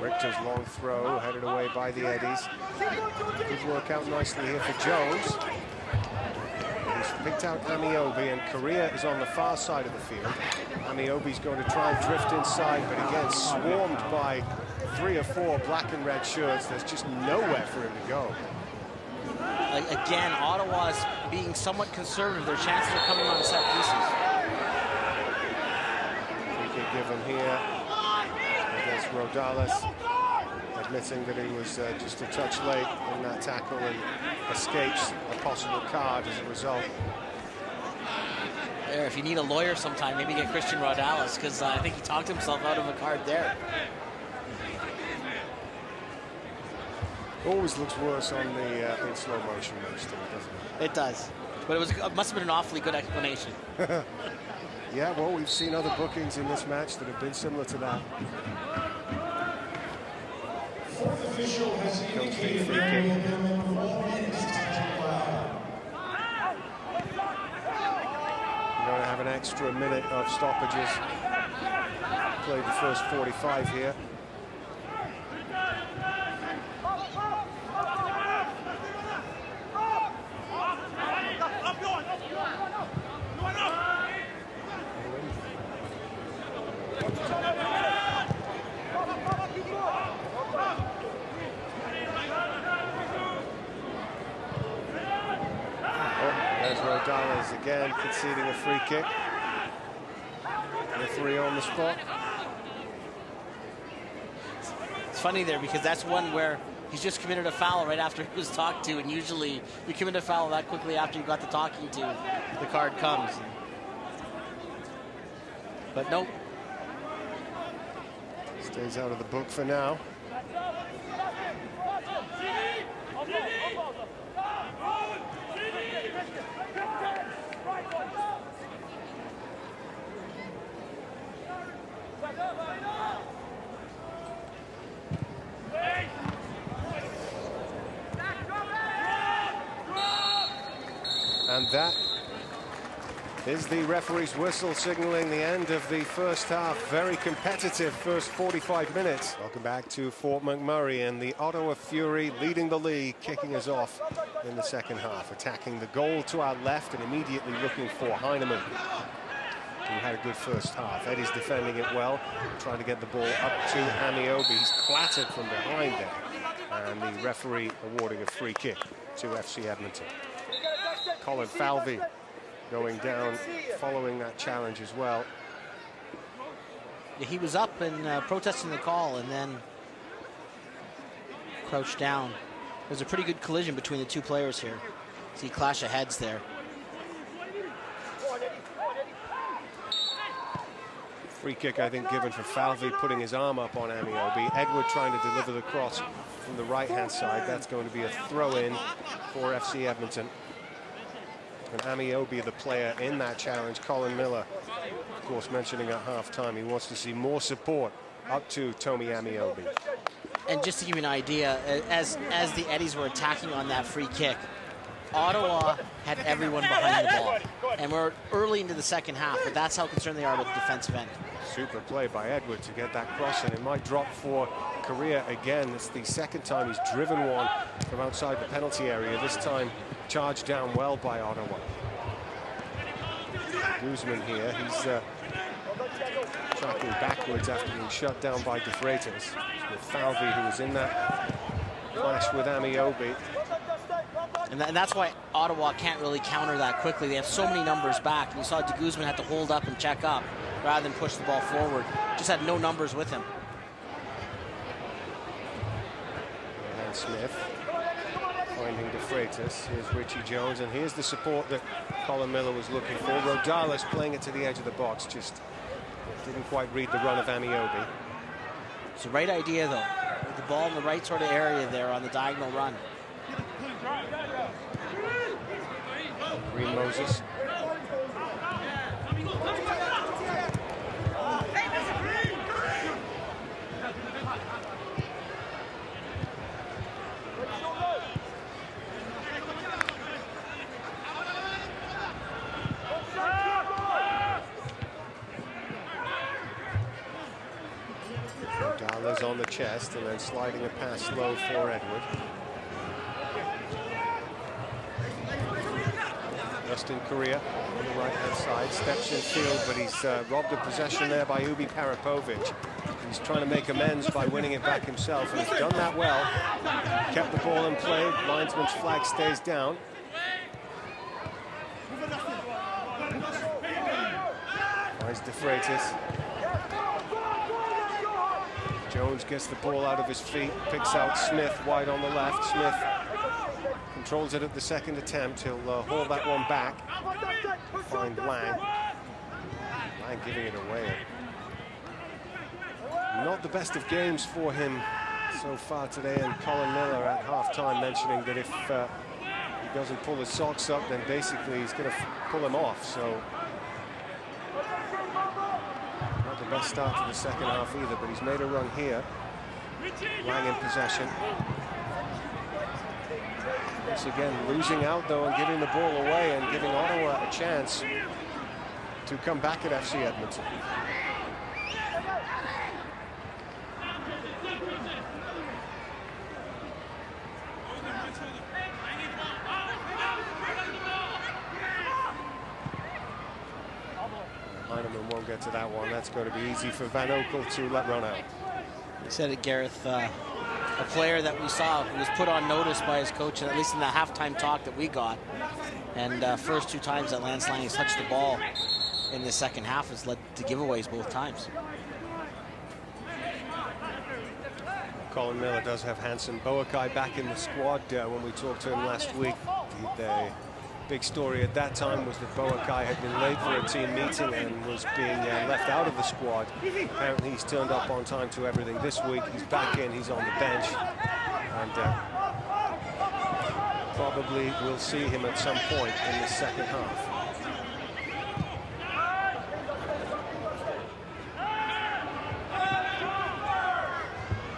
Richter's long throw, headed away by the Eddies. Good work out nicely here for Jones. He's picked out Amiobi, and Correa is on the far side of the field. Amiobi's going to try and drift inside, but again, swarmed by 3 or 4 black and red shirts. There's just nowhere for him to go. Again, Ottawa's being somewhat conservative. Their chances are coming on set pieces. Free kick given here against Rodales, admitting that he was just a touch late in that tackle and escapes a possible card as a result. There, if you need a lawyer sometime, maybe get Christian Rodales, because I think he talked himself out of a card there. Always looks worse on the in slow motion, doesn't it? It does, but it must have been an awfully good explanation. Yeah, well, we've seen other bookings in this match that have been similar to that. Fourth official has indicated free kick. We're going to have an extra minute of stoppages. Played the first 45 here. Rodales again conceding a free kick. Referee on the spot. It's funny there because that's one where he's just committed a foul right after he was talked to, and usually you commit a foul that quickly after you got the talking to, the card comes. But nope. Stays out of the book for now. And that is the referee's whistle signaling the end of the first half. Very competitive first 45 minutes. Welcome back to Fort McMurray, and the Ottawa Fury leading the league, kicking us off in the second half, attacking the goal to our left and immediately looking for Heineman, who had a good first half. Eddie's defending it well, trying to get the ball up to Amiobi. He's clattered from behind there, and the referee awarding a free kick to FC Edmonton. Colin Falvey going down following that challenge as well. Yeah, he was up and protesting the call and then crouched down. There's a pretty good collision between the two players here. See clash of heads there. Free kick, I think, given for Falvey, putting his arm up on Amiobi. Edward trying to deliver the cross from the right-hand side. That's going to be a throw-in for FC Edmonton. And Amiobi, the player in that challenge. Colin Miller, of course, mentioning at half-time he wants to see more support up to Tomi Amiobi. And just to give you an idea, as the Eddies were attacking on that free kick, Ottawa had everyone behind the ball. And we're early into the second half, but that's how concerned they are with the defensive end. Super play by Edward to get that cross in. It might drop for Correa again. It's the second time he's driven one from outside the penalty area. This time charged down well by Ottawa. Guzman here, he's tracking backwards after being shut down by De Freitas. With Falvey, who was in that clash with Amiobi. And that's why Ottawa can't really counter that quickly. They have so many numbers back. And you saw De Guzman had to hold up and check up rather than push the ball forward. Just had no numbers with him. And Smith finding De Freitas. Here's Richie Jones, and here's the support that Colin Miller was looking for. Rodales playing it to the edge of the box, just didn't quite read the run of Amiobi. It's the right idea, though. With the ball in the right sort of area there on the diagonal run. Green Moses. Dallas on the chest and then sliding a pass low for Edward. Justin Correa on the right-hand side, steps in field, but he's robbed of possession there by Ubi Parapovic. He's trying to make amends by winning it back himself, and he's done that well. Kept the ball in play. Linesman's flag stays down. Finds De Freitas. Jones gets the ball out of his feet, picks out Smith wide on the left. Smith controls it at the second attempt. He'll haul that one back. Find Lang. Lang giving it away. Not the best of games for him so far today, and Colin Miller at halftime mentioning that if he doesn't pull his socks up, then basically he's going to pull him off. So not the best start to the second half either, but he's made a run here. Lang in possession. Once again, losing out though and giving the ball away and giving Ottawa a chance to come back at FC Edmonton. Heineman won't get to that one. That's going to be easy for Van Oekel to let run out. You said it, Gareth. A player that we saw who was put on notice by his coach, at least in the halftime talk that we got. And first two times that Lance Lang has touched the ball in the second half has led to giveaways both times. Colin Miller does have Hanson Boakai back in the squad. When we talked to him last week, Big story at that time was that Boakai had been late for a team meeting and was being left out of the squad. Apparently he's turned up on time to everything this week. He's back in, he's on the bench, and probably we'll see him at some point in the second half.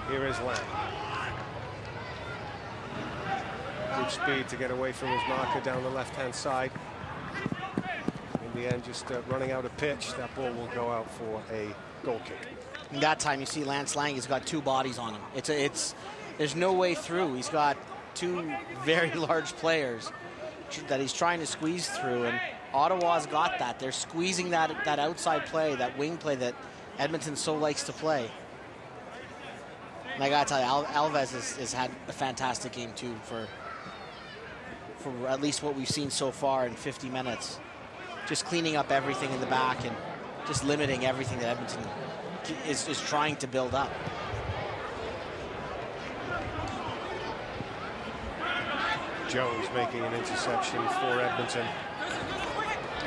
Here is Lang. Good speed to get away from his marker down the left-hand side. In the end, just running out of pitch. That ball will go out for a goal kick. And that time, you see Lance Lang has got two bodies on him. There's no way through. He's got two very large players that he's trying to squeeze through, and Ottawa's got that. They're squeezing that outside play, that wing play that Edmonton so likes to play. And I gotta tell you, Alves has had a fantastic game too for at least what we've seen so far in 50 minutes. Just cleaning up everything in the back and just limiting everything that Edmonton is trying to build up. Jones making an interception for Edmonton.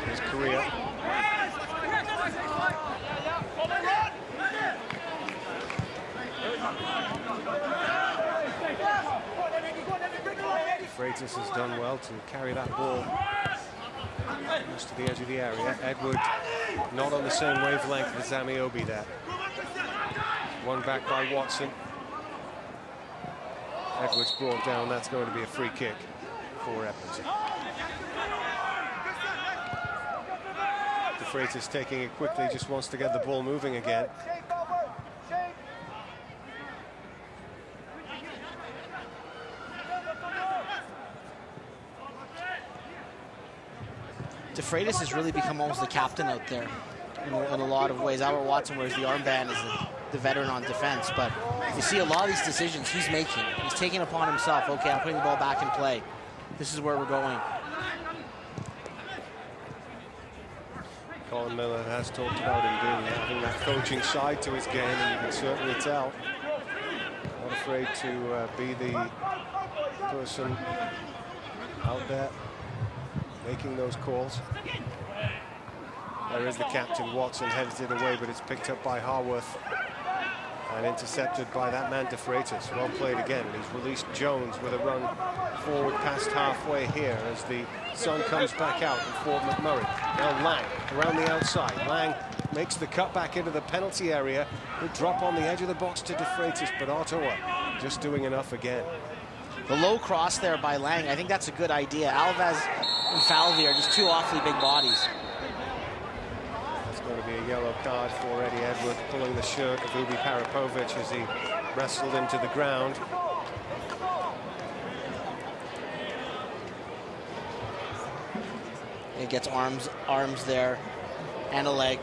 His career. Freitas has done well to carry that ball close to the edge of the area. Edward not on the same wavelength as Zamiobi there. One back by Watson. Edwards brought down. That's going to be a free kick for Edmonton. De Freitas taking it quickly, just wants to get the ball moving again. De Freitas has really become almost the captain out there in a lot of ways. Albert Watson wears the armband as the veteran on defense, but you see a lot of these decisions he's making. He's taking it upon himself. Okay, I'm putting the ball back in play. This is where we're going. Colin Miller has talked about him having that coaching side to his game, and you can certainly tell. Not afraid to be the person out there making those calls. There is the captain. Watson heads it away, but it's picked up by Harworth and intercepted by that man De Freitas. Well played again, and he's released Jones with a run forward past halfway here as the sun comes back out in Fort McMurray. Now Lang around the outside. Lang makes the cut back into the penalty area. Good drop on the edge of the box to De Freitas, but Ottawa just doing enough again. The low cross there by Lang, I think that's a good idea. Alves and Falvey are just two awfully big bodies. It's going to be a yellow card for Eddie Edward, pulling the shirt of Ubi Parapovic as he wrestled him to the ground. It gets arms there and a leg.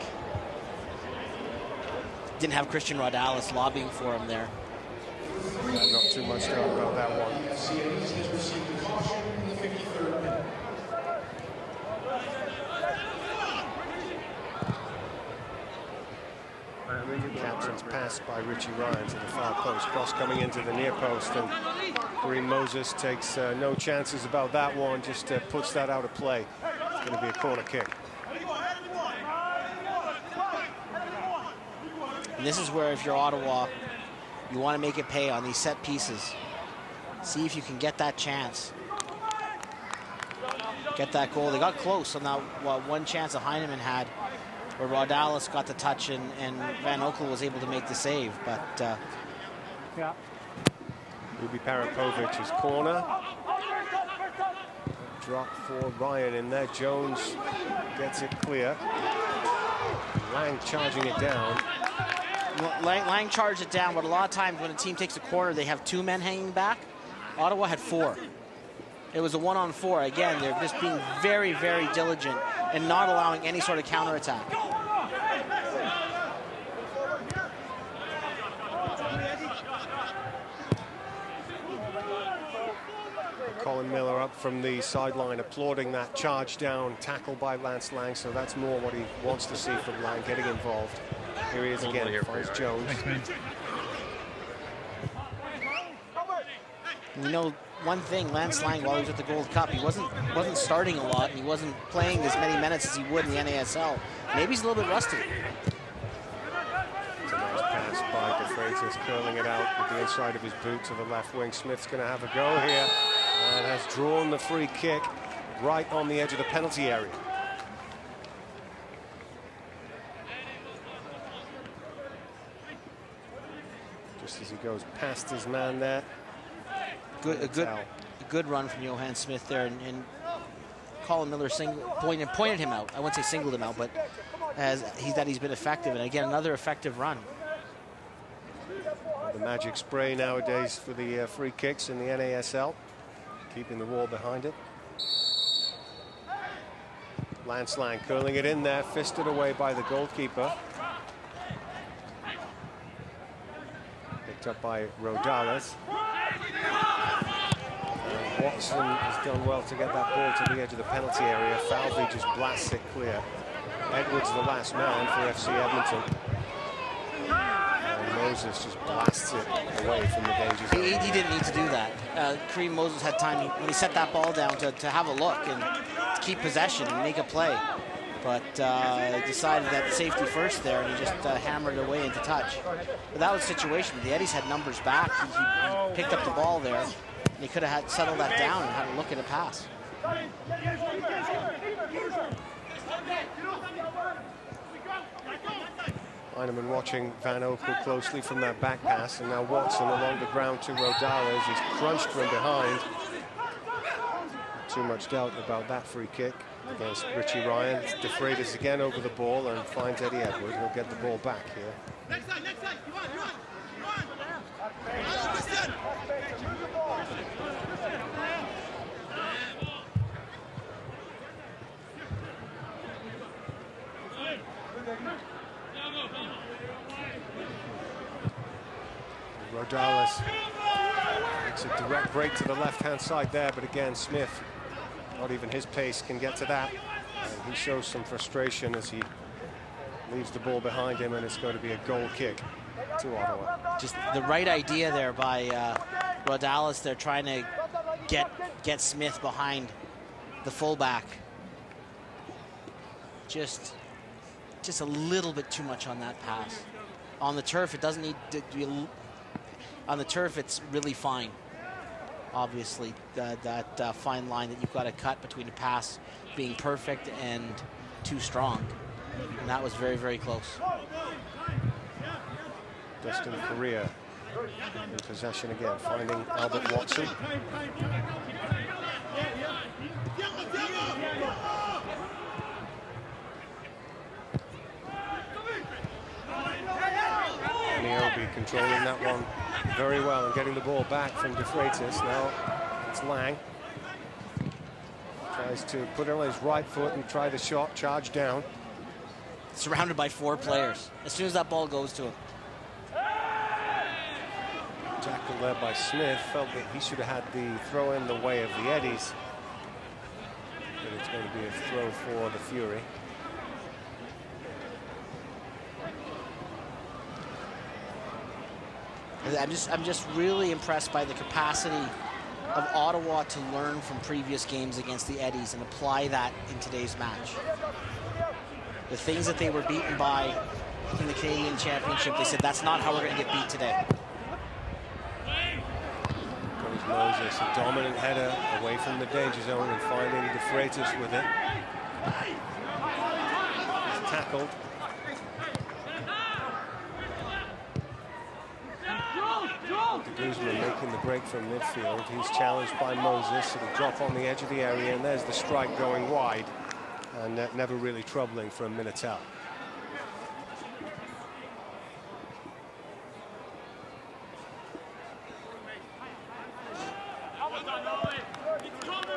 Didn't have Christian Rodalis lobbying for him there. Not too much to know about that one. Captain's pass by Richie Ryan to the far post. Cross coming into the near post, and Kareem Moses takes no chances about that one, just puts that out of play. It's going to be a corner kick. And this is where, if you're Ottawa, you want to make it pay on these set pieces. See if you can get that chance. Get that goal. They got close on that one chance that Heineman had, where Rodalis got the touch and Van Oekel was able to make the save. But yeah. Ubi Parapovic's corner. Drop for Ryan in there. Jones gets it clear. Lang charging it down. Lang charged it down, but a lot of times when a team takes a corner, they have two men hanging back. Ottawa had four. It was a 1-on-4. Again, they're just being very, very diligent and not allowing any sort of counterattack. Colin Miller up from the sideline applauding that charge down tackle by Lance Lang, so that's more what he wants to see from Lang, getting involved. Here he is again, finds Jones. Thanks, man. You know, one thing, Lance Lang, while he was at the Gold Cup, he wasn't starting a lot, and he wasn't playing as many minutes as he would in the NASL. Maybe he's a little bit rusty. It's a nice pass by De Freitas, curling it out with the inside of his boot to the left wing. Smith's going to have a go here, and has drawn the free kick right on the edge of the penalty area. Just as he goes past his man there. A good run from Johan Smith there, and Colin Miller pointed him out. I wouldn't say singled him out, but he's been effective, and again another effective run. The magic spray nowadays for the free kicks in the NASL, keeping the wall behind it. Lance Lang curling it in there, fisted away by the goalkeeper. Picked up by Rodales. Watson has done well to get that ball to the edge of the penalty area. Falvey just blasts it clear. Edwards the last man for FC Edmonton. And Moses just blasts it away from the danger zone. He didn't need to do that. Kareem Moses had time when he set that ball down to have a look and to keep possession and make a play. But decided that safety first there, and he just hammered it away into touch. But that was the situation. The Eddies had numbers back. He picked up the ball there. He could have settled that down and had a look at a pass. Heinemann watching Van Oekel closely from that back pass, and now Watson along the ground to Rodales. He's crunched from behind. Not too much doubt about that free kick against Richie Ryan. De Freitas again over the ball and finds Eddie Edwards. He'll get the ball back here. Next side, come on. Rodales makes a direct break to the left-hand side there, but again, Smith, not even his pace can get to that. And he shows some frustration as he leaves the ball behind him, and it's going to be a goal kick to Ottawa. Just the right idea there by Rodales. They're trying to get Smith behind the fullback. Just a little bit too much on that pass. On the turf, it doesn't need to be. On the turf, it's really fine. Obviously, that fine line that you've got to cut between a pass being perfect and too strong. And that was very, very close. Dustin Correa in possession again, finding Albert Watson. Niobe controlling that one very well and getting the ball back from De Freitas. Now it's Lang. Tries to put it on his right foot and try the shot, charge down. Surrounded by 4 players. As soon as that ball goes to him. Tackle there by Smith. Felt that he should have had the throw in the way of the Eddies. But it's going to be a throw for the Fury. I'm just really impressed by the capacity of Ottawa to learn from previous games against the Eddies and apply that in today's match. The things that they were beaten by in the Canadian Championship, they said that's not how we're going to get beat today. Goes Moses, a dominant header away from the danger zone and finding De Freitas with it. He's tackled. Guzman making the break from midfield. He's challenged by Moses. It'll drop on the edge of the area, and there's the strike going wide, and never really troubling from Minitel.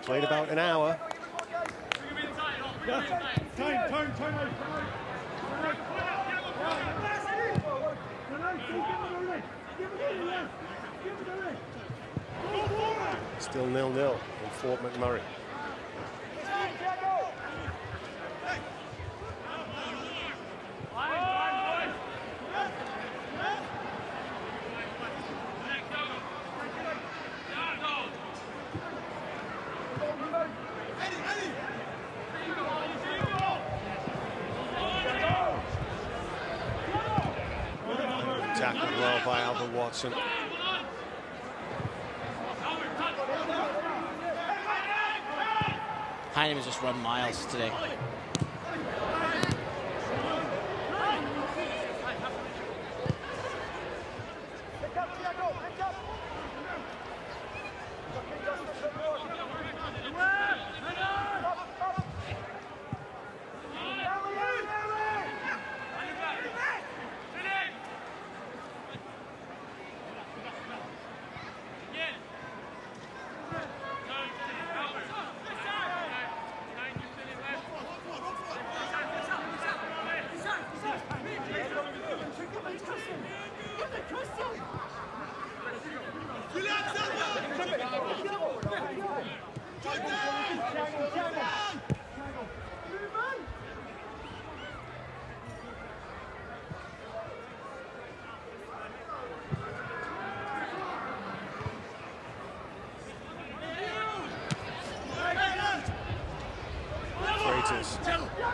Played about an hour. Still 0-0 in Fort McMurray. tackled well by Albert Watson. Heineman has just run miles today.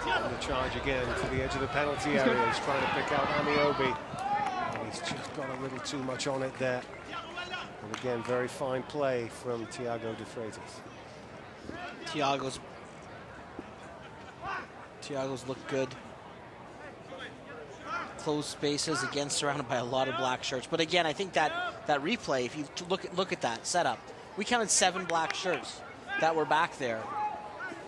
On the charge again to the edge of the penalty area. He's trying to pick out Amiobi. And he's just got a little too much on it there. And again, very fine play from Thiago de Freitas. Thiago's look good. Closed spaces, again surrounded by a lot of black shirts. But again, I think that replay, if you look at that setup, we counted 7 black shirts that were back there.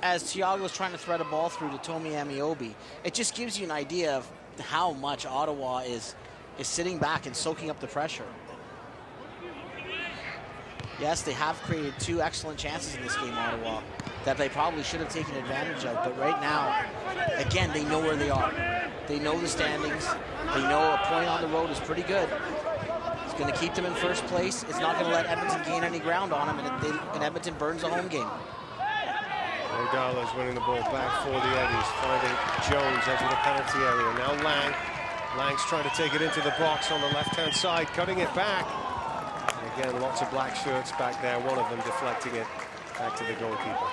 As Thiago's trying to thread a ball through to Tomi Amiobi, it just gives you an idea of how much Ottawa is sitting back and soaking up the pressure. Yes, they have created 2 excellent chances in this game, Ottawa, that they probably should have taken advantage of. But right now, again, they know where they are. They know the standings. They know a point on the road is pretty good. It's going to keep them in first place. It's not going to let Edmonton gain any ground on them, and Edmonton burns a home game. O'Donnell is winning the ball back for the Eddies, finding Jones edge of the penalty area. Now Lang. Lang's trying to take it into the box on the left-hand side, cutting it back. And again, lots of black shirts back there, one of them deflecting it back to the goalkeeper.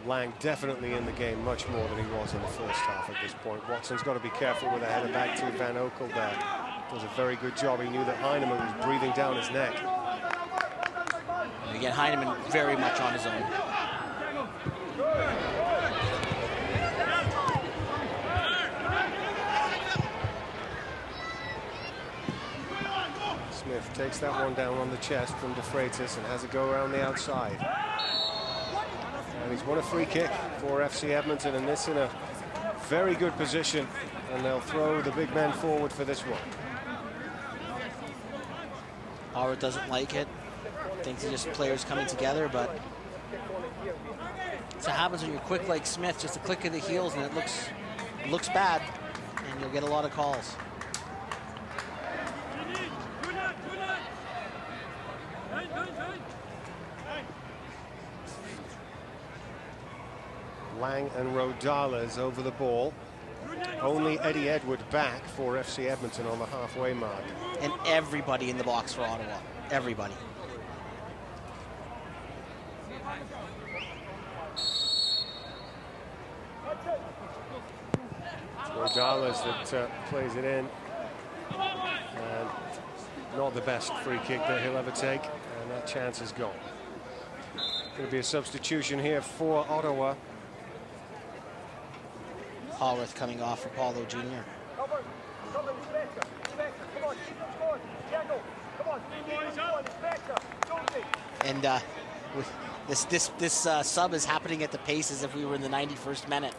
Lang definitely in the game much more than he was in the first half at this point. Watson's got to be careful with a header back to Van Oekel there. Does a very good job. He knew that Heineman was breathing down his neck. And again, Heineman very much on his own. Smith takes that one down on the chest from de Freitas and has it go around the outside. And he's won a free kick for FC Edmonton, and this in a very good position. And they'll throw the big men forward for this one. Howard doesn't like it. Thinks it's just players coming together, but that's what happens when you're quick like Smith. Just a click of the heels, and it looks bad, and you'll get a lot of calls. Lang and Rodales over the ball. Only Eddie Edward back for FC Edmonton on the halfway mark. And everybody in the box for Ottawa. Everybody. Rodales that plays it in. And not the best free kick that he'll ever take. And that chance is gone. Going to be a substitution here for Ottawa. Hallworth coming off for Paulo Jr. And this sub is happening at the pace as if we were in the 91st minute.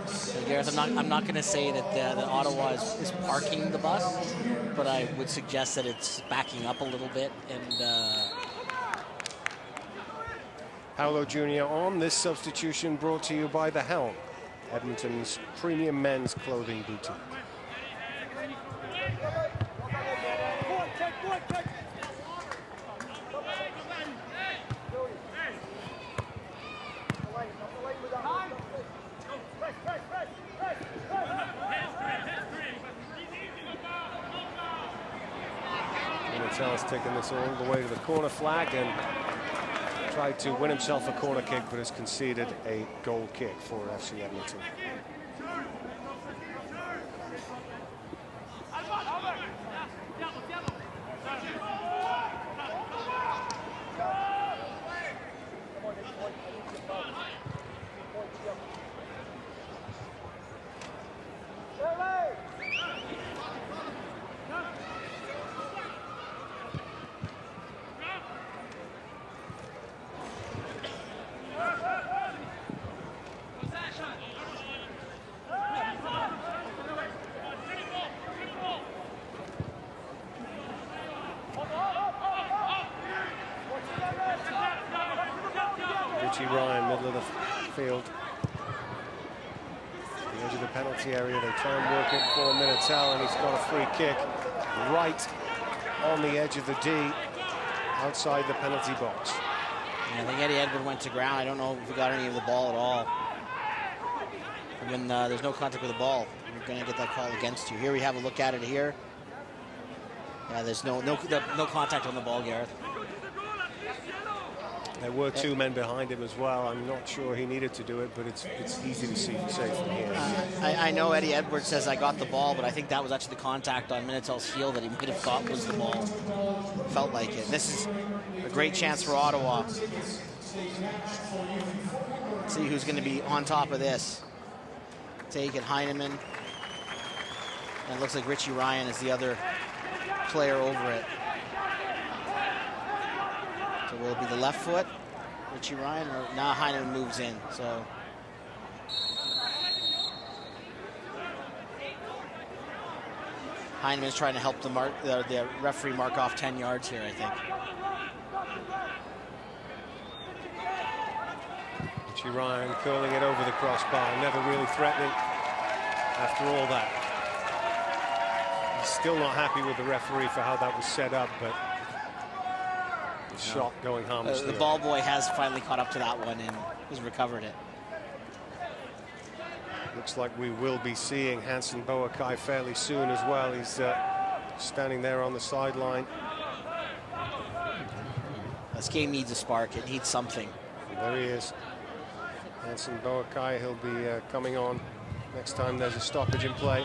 So Gareth, I'm not going to say that Ottawa is parking the bus, but I would suggest that it's backing up a little bit. And Paulo Jr. on this substitution, brought to you by The Helm, Edmonton's premium men's clothing boutique. Taking this all the way to the corner flag, and tried to win himself a corner kick, but has conceded a goal kick for FC Edmonton. Ryan, middle of the field. The edge of the penalty area. They try and work it for Minitel, and he's got a free kick right on the edge of the D, outside the penalty box. Yeah, I think Eddie Edward went to ground. I don't know if he got any of the ball at all. When there's no contact with the ball, you're going to get that call against you. Here we have a look at it here. Yeah, there's no contact on the ball, Gareth. There were two men behind him as well. I'm not sure he needed to do it, but it's easy to see from here. I know Eddie Edwards says I got the ball, but I think that was actually the contact on Minitel's heel that he might have thought was the ball. Felt like it. This is a great chance for Ottawa. Let's see who's going to be on top of this. Take it, Heineman. And it looks like Richie Ryan is the other player over it. So will it be the left foot, Richie Ryan, or now Heineman moves in? So Heineman's trying to help the referee mark off 10 yards here, I think. Richie Ryan curling it over the crossbar, never really threatening after all that. He's still not happy with the referee for how that was set up, but the shot going harmlessly. The ball boy has finally caught up to that one and has recovered it. Looks like we will be seeing Hansen Boakai fairly soon as well. He's standing there on the sideline. This game needs a spark. It needs something. And there he is. Hansen Boakai, he'll be coming on next time there's a stoppage in play.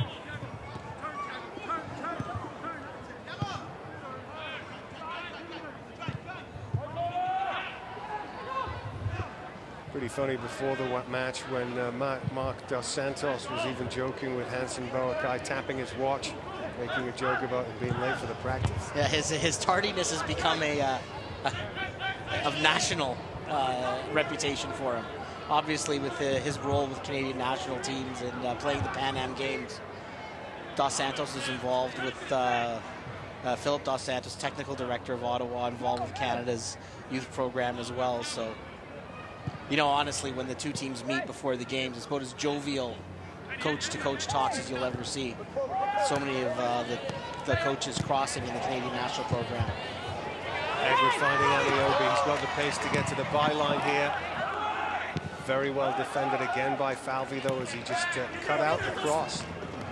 Pretty funny before the match when Mark Dos Santos was even joking with Hansen Boakai, tapping his watch, making a joke about him being late for the practice. Yeah, his tardiness has become of national reputation for him. Obviously, with his role with Canadian national teams and playing the Pan Am Games, Dos Santos is involved with Philip Dos Santos, technical director of Ottawa, involved with Canada's youth program as well. So, you know, honestly, when the two teams meet before the games, it's about as jovial coach-to-coach talks as you'll ever see. So many of the coaches crossing in the Canadian national program. Edward finding Ameobi. He's got the pace to get to the byline here. Very well defended again by Falvey, though, as he just cut out the cross.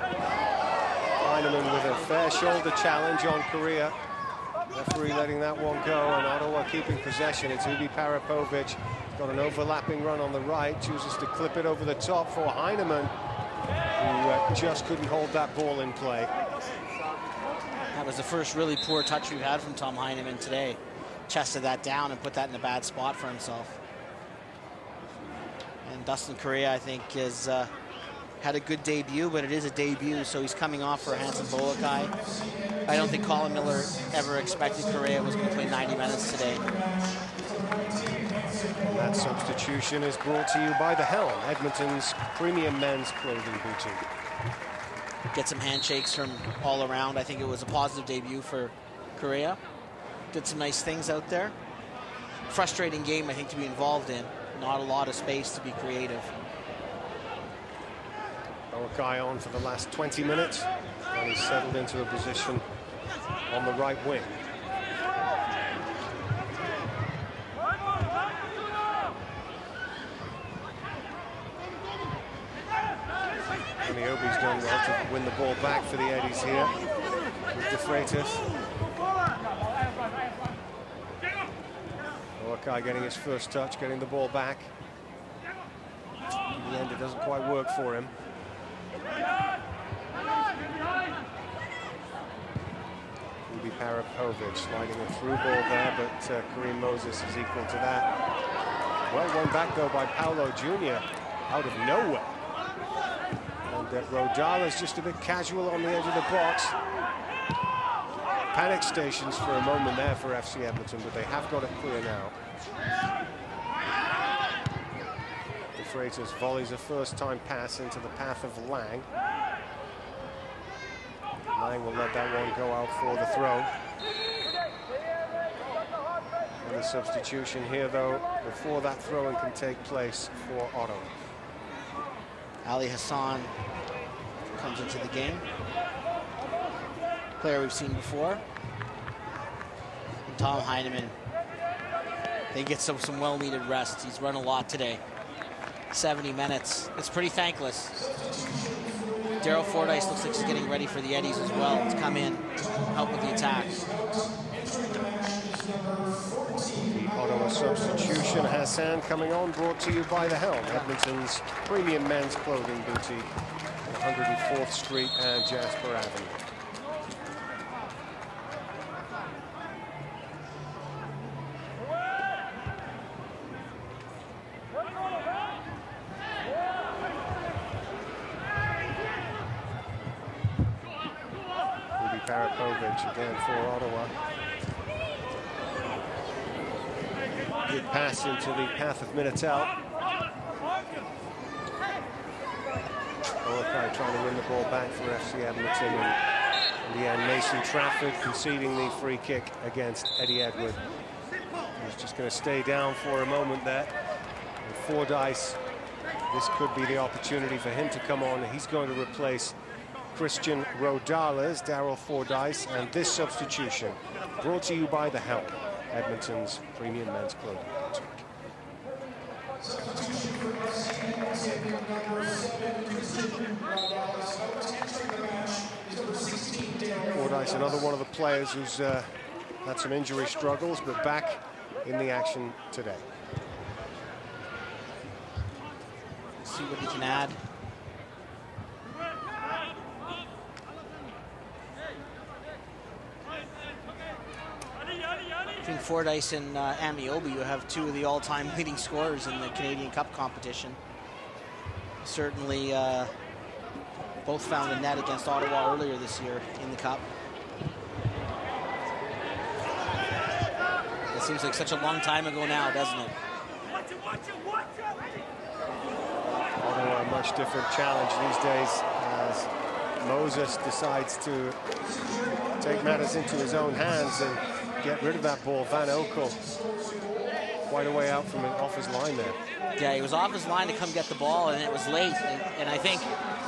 Heineman with a fair shoulder challenge on Korea. Referee letting that one go, and Ottawa keeping possession. It's Ubi Parapovic. Got an overlapping run on the right, chooses to clip it over the top for Heineman, who just couldn't hold that ball in play. That was the first really poor touch we've had from Tom Heineman today. Chested that down and put that in a bad spot for himself. And Dustin Correa, I think, has had a good debut, but it is a debut, so he's coming off for Hansen Boakai. I don't think Colin Miller ever expected Correa was going to play 90 minutes today. And that substitution is brought to you by The Helm, Edmonton's premium men's clothing boutique. Get some handshakes from all around. I think it was a positive debut for Correa. Did some nice things out there. Frustrating game, I think, to be involved in. Not a lot of space to be creative. Boakai on for the last 20 minutes, and he's settled into a position on the right wing. Ameobi's done well to win the ball back for the Eddies here with De Freitas. Buckeye getting his first touch, getting the ball back. In the end, it doesn't quite work for him. Ubi Parapovic sliding a through ball there, but Kareem Moses is equal to that. Well won back, though, by Paulo Jr. out of nowhere. And Rodala's just a bit casual on the edge of the box. Panic stations for a moment there for FC Edmonton, but they have got it clear now. De Freitas volleys a first-time pass into the path of Lang. Lang will let that one go out for the throw. And the substitution here, though, before that throw-in can take place for Ottawa. Ali Hassan comes into the game. Player we've seen before. And Tom Heineman, they get some well-needed rest. He's run a lot today. 70 minutes. It's pretty thankless. Daryl Fordyce looks like he's getting ready for the Eddies as well to come in, help with the attack. The Ottawa substitution, Hassan coming on, brought to you by The Helm, Edmonton's premium men's clothing boutique, 104th Street and Jasper Avenue. Parapovic again for Ottawa. Good pass into the path of Minitel. Olakai trying to win the ball back for FC Edmonton, and in the end Mason Trafford conceding the free kick against Eddie Edward. He's just going to stay down for a moment there. And Fordyce, this could be the opportunity for him to come on. He's going to replace Christian Rodales, Daryl Fordyce, and this substitution brought to you by The Helm, Edmonton's premium men's clothing boutique. Fordyce, another one of the players who's had some injury struggles, but back in the action today. See what he can add. Between Fordyce and Amiobi, you have two of the all-time leading scorers in the Canadian Cup competition. Certainly both found the net against Ottawa earlier this year in the Cup. It seems like such a long time ago now, doesn't it? Ottawa, a much different challenge these days as Moses decides to take matters into his own hands and get rid of that ball. Van Oekel quite a way out from off his line there. Yeah, he was off his line to come get the ball, and it was late. And I think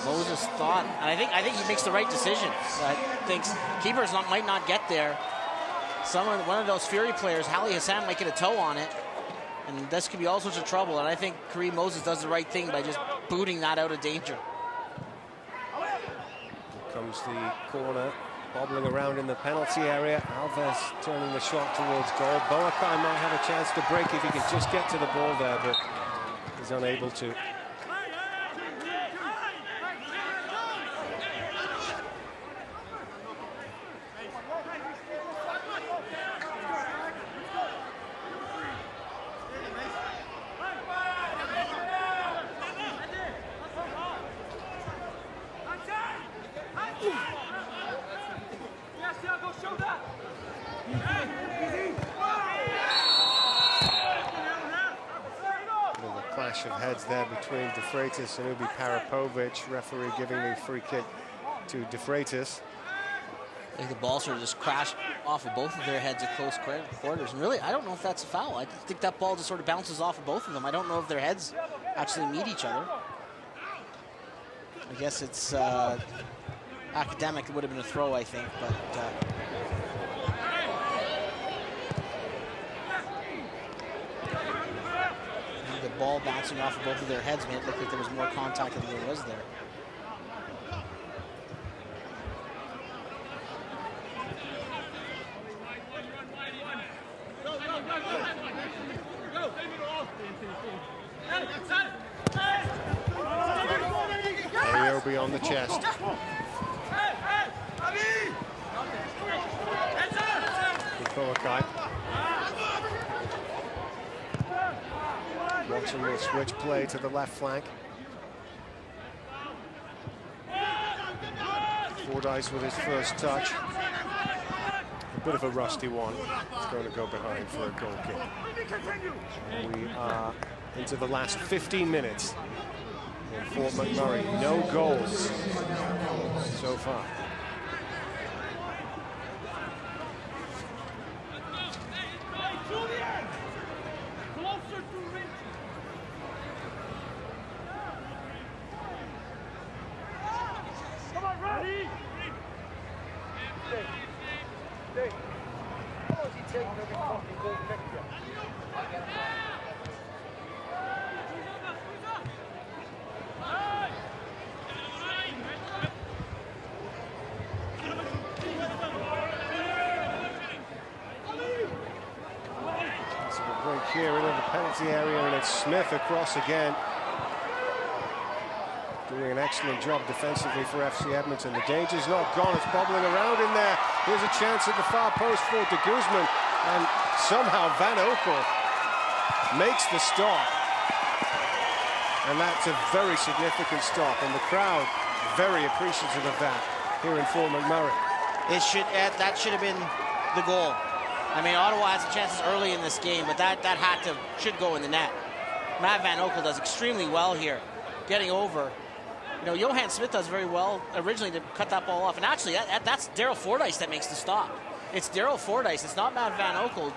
Moses thought, and I think he makes the right decision. I think keepers might not get there. One of those Fury players, Hallie Hassan, might get a toe on it, and this could be all sorts of trouble. And I think Kareem Moses does the right thing by just booting that out of danger. Here comes the corner. Bobbling around in the penalty area. Alves turning the shot towards goal. Boakai might have a chance to break if he can just get to the ball there, but he's unable to. Of heads there between De Freitas and Ubi Parapovic. Referee giving the free kick to De Freitas. I think the ball sort of just crashed off of both of their heads at close quarters. And really, I don't know if that's a foul. I think that ball just sort of bounces off of both of them. I don't know if their heads actually meet each other. I guess it's academic. It would have been a throw, I think, but the ball bouncing off of both of their heads made it look like there was more contact than there was there. Ayobi on the chest. Watson will switch play to the left flank. Fordyce with his first touch. A bit of a rusty one. It's going to go behind for a goal kick. We are into the last 15 minutes in Fort McMurray. No goals so far. Here into the penalty area, and it's Smith across again. Doing an excellent job defensively for FC Edmonton. The danger's not gone, it's bubbling around in there. Here's a chance at the far post for de Guzman, and somehow Van Oekel makes the stop. And that's a very significant stop, and the crowd very appreciative of that here in Fort McMurray. That should have been the goal. I mean, Ottawa has the chances early in this game, but that should go in the net. Matt Van Oekel does extremely well here, getting over. You know, Johan Smith does very well originally to cut that ball off, and actually that's Daryl Fordyce that makes the stop. It's Daryl Fordyce. It's not Matt Van Oekel.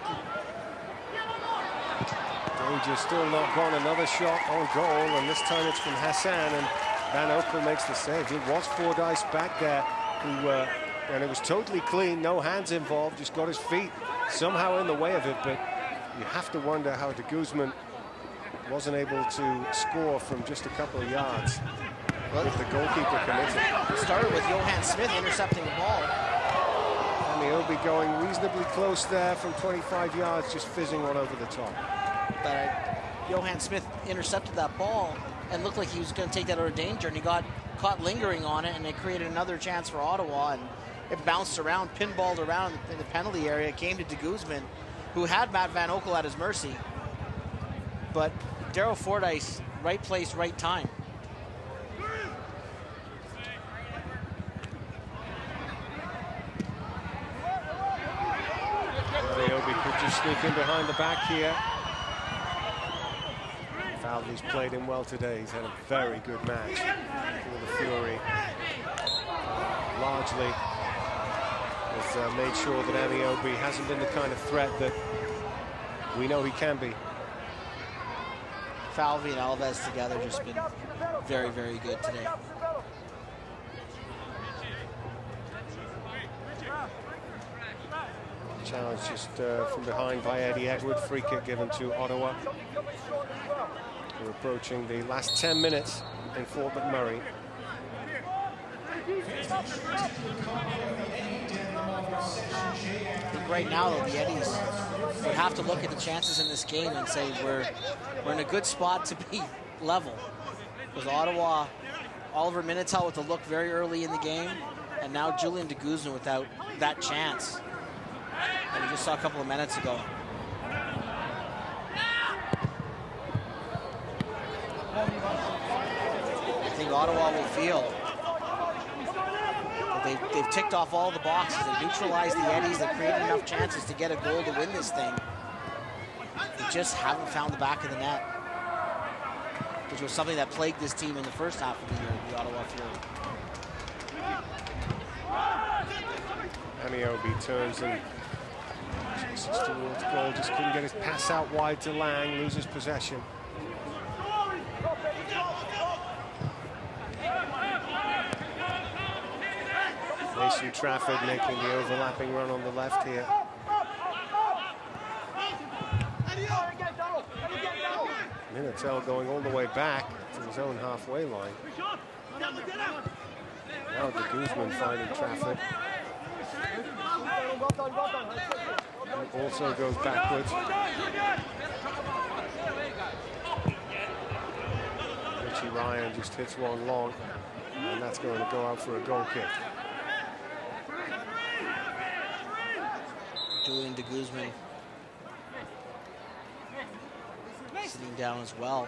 Danger still not gone. Another shot on goal, and this time it's from Hassan, and Van Oekel makes the save. It was Fordyce back there, and it was totally clean, no hands involved, just got his feet somehow in the way of it, but you have to wonder how de Guzman wasn't able to score from just a couple of yards with the goalkeeper committed. It started with Johan Smith intercepting the ball. And he'll be going reasonably close there from 25 yards, just fizzing one over the top. But Johan Smith intercepted that ball and looked like he was going to take that out of danger, and he got caught lingering on it, and it created another chance for Ottawa, and it bounced around, pinballed around in the penalty area. It came to de Guzman, who had Matt Van Oekel at his mercy. But Daryl Fordyce, right place, right time. Ayobi could just sneak in behind the back here. Falvey's played him well today. He's had a very good match for the Fury. Largely has made sure that Ayobi hasn't been the kind of threat that we know he can be. Falvey and Alves together just been very, very good today. Challenge just from behind by Eddie Edward. Free kick given to Ottawa. We're approaching the last 10 minutes in Fort McMurray. I think right now, though, the Eddies would have to look at the chances in this game and say we're in a good spot to be level. Because Ottawa, Oliver Minotaur with the look very early in the game, and now Julian de Guzman without that chance. And we just saw a couple of minutes ago. I think Ottawa will feel they've ticked off all the boxes. They neutralized the Eddies. They created enough chances to get a goal to win this thing. They just haven't found the back of the net, which was something that plagued this team in the first half of the year, the Ottawa Fury. Ayobi turns and chases towards goal. Just couldn't get his pass out wide to Lang. Loses possession. Mason Trafford making the overlapping run on the left here. Minotaur going all the way back to his own halfway line. Now de Guzman finding Trafford. And also goes backwards. Ryan just hits one long, and that's going to go out for a goal kick. Julian de Guzman sitting down as well.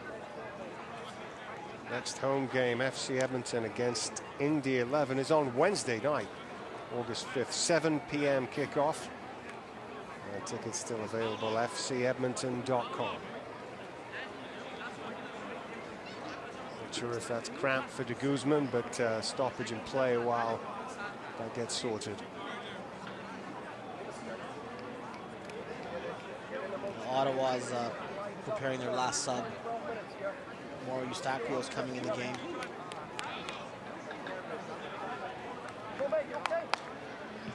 Next home game, FC Edmonton against Indy 11, is on Wednesday night, August 5th, 7 p.m. kickoff. Tickets still available, fcedmonton.com. Not sure if that's cramped for de Guzman, but stoppage in play while that gets sorted. Ottawa's preparing their last sub. Mauro Eustachio's coming in the game.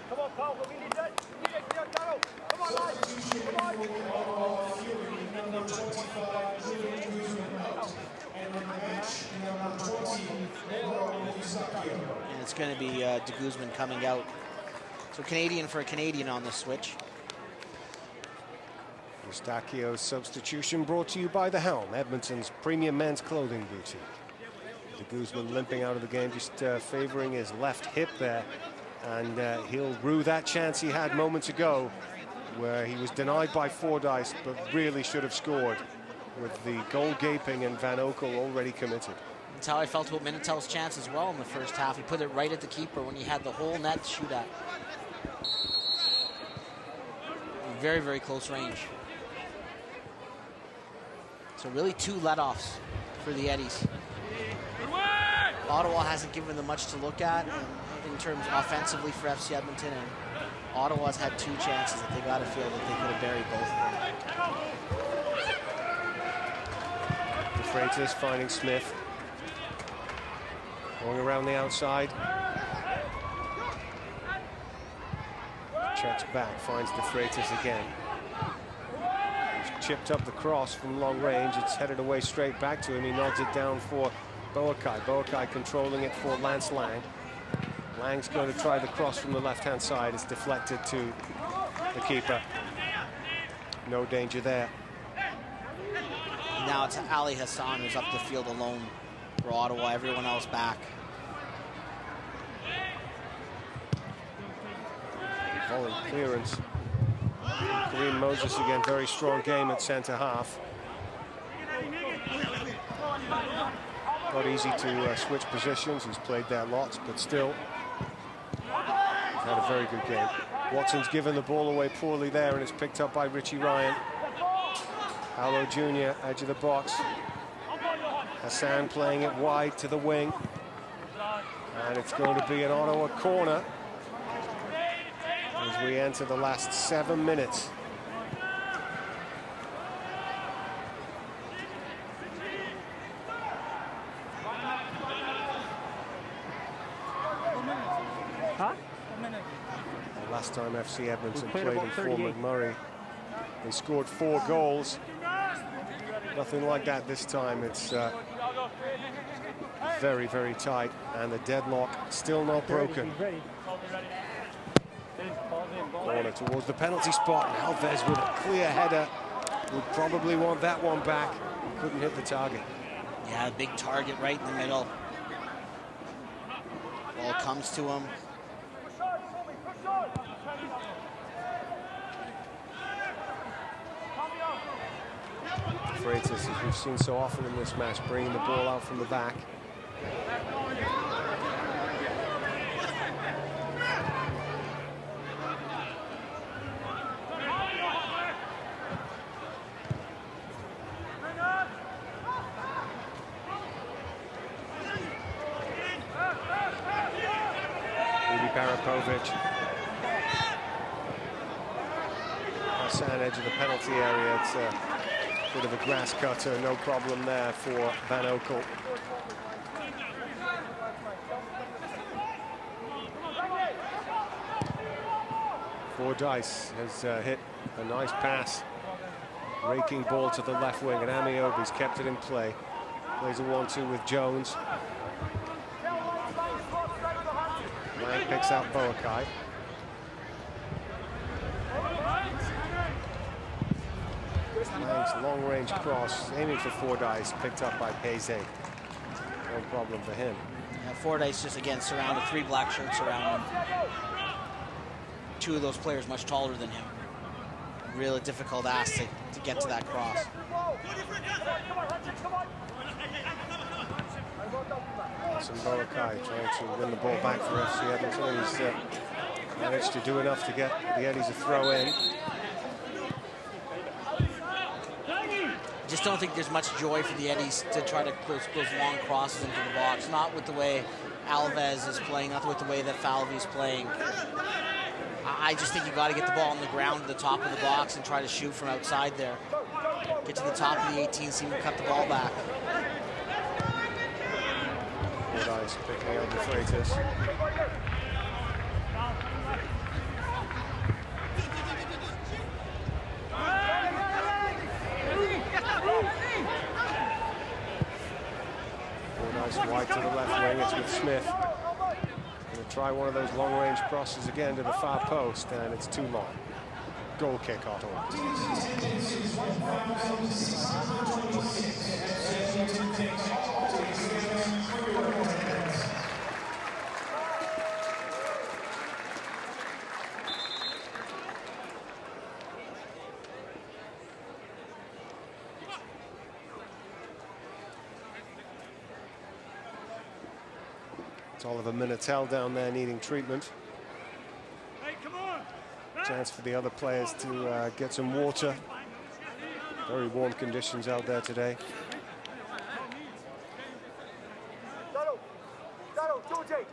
Come on, Paul, we need that. We need it, Carol. Come on, lads. Come on. Number 25, and the match, number 20, Mauro Eustachio. And it's going to be de Guzman coming out. So Canadian for a Canadian on the switch. Eustachio's substitution brought to you by The Helm, Edmonton's premium men's clothing boutique. De Guzman limping out of the game, just favoring his left hip there. And he'll rue that chance he had moments ago where he was denied by Fordyce, but really should have scored with the goal gaping and Van Oekel already committed. That's how I felt about Minitel's chance as well in the first half. He put it right at the keeper when he had the whole net to shoot at. Very, very close range. So really 2 let-offs for the Eddies. Ottawa hasn't given them much to look at in terms offensively for FC Edmonton, and Ottawa's had 2 chances that they got to feel that they could have buried both of them. De Freitas finding Smith. Going around the outside. Checks back, finds De Freitas again. He's chipped up the cross from long range. It's headed away straight back to him. He nods it down for Boakai. Boakai controlling it for Lance Lang. Lang's going to try the cross from the left-hand side. It's deflected to the keeper. No danger there. Now it's Ali Hassan who's up the field alone for Ottawa. Everyone else back. Volley clearance. Kareem Moses again, very strong game at centre half. Not easy to switch positions. He's played there lots, but still, he's had a very good game. Watson's given the ball away poorly there, and it's picked up by Richie Ryan. Paolo Jr., edge of the box. Hassan playing it wide to the wing. And it's going to be an Ottawa corner as we enter the last 7 minutes. Last time FC Edmonton played in for McMurray, they scored 4 goals. Nothing like that this time. It's very, very tight, and the deadlock still not broken. Corner towards the penalty spot, and Alves with a clear header. Would probably want that one back. Couldn't hit the target. Yeah, big target right in the middle. Ball comes to him. Freitas, as we've seen so often in this match, bringing the ball out from the back. Hassan edge of the penalty area. It's a bit of a grass cutter, no problem there for Van Oekel. Fordyce has hit a nice pass, raking ball to the left wing, and Amiobi's kept it in play. Plays a 1-2 with Jones. Lang picks out Boakai. Lang's long-range cross, aiming for Fordyce, picked up by Payze. no problem for him. Yeah, Fordyce just again surrounded, 3 black shirts around him. 2 of those players much taller than him. Really difficult ask to get to that cross. Mcmurray trying to win the ball back for FC Edmonton. He's managed to do enough to get the Eddies a throw in. Just don't think there's much joy for the Eddies to try to those long crosses into the box. Not with the way Alves is playing, not with the way that Falvey's playing. I just think you got to get the ball on the ground at the top of the box and try to shoot from outside there. Get to the top of the 18, see if we cut the ball back. Fordyce picking out the Freitas. Fordyce wide to the left wing. It's with Smith. Going to try one of those long-range crosses again to the far post, and it's too long. Goal kick, Ottawa. It's Oliver Minatel down there needing treatment. Chance for the other players to get some water. Very warm conditions out there today.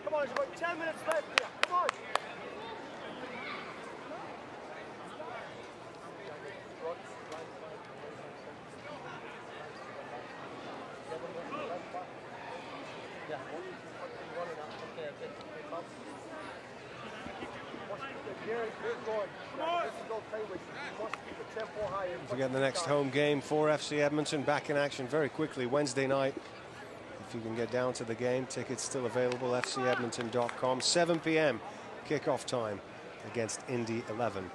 Come on, there's about 10 minutes left here. Come on. Don't forget the next home game for FC Edmonton, back in action very quickly Wednesday night. If you can get down to the game, tickets still available, fcedmonton.com. 7 p.m. kickoff time against Indy 11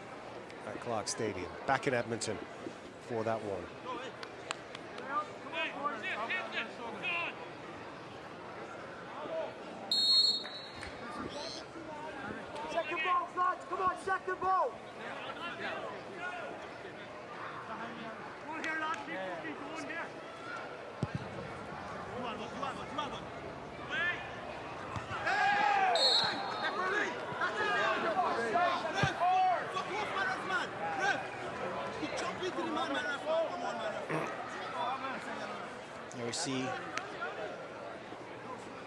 at Clark Stadium. Back in Edmonton for that one. Second ball, lads. Come on, second ball. There we see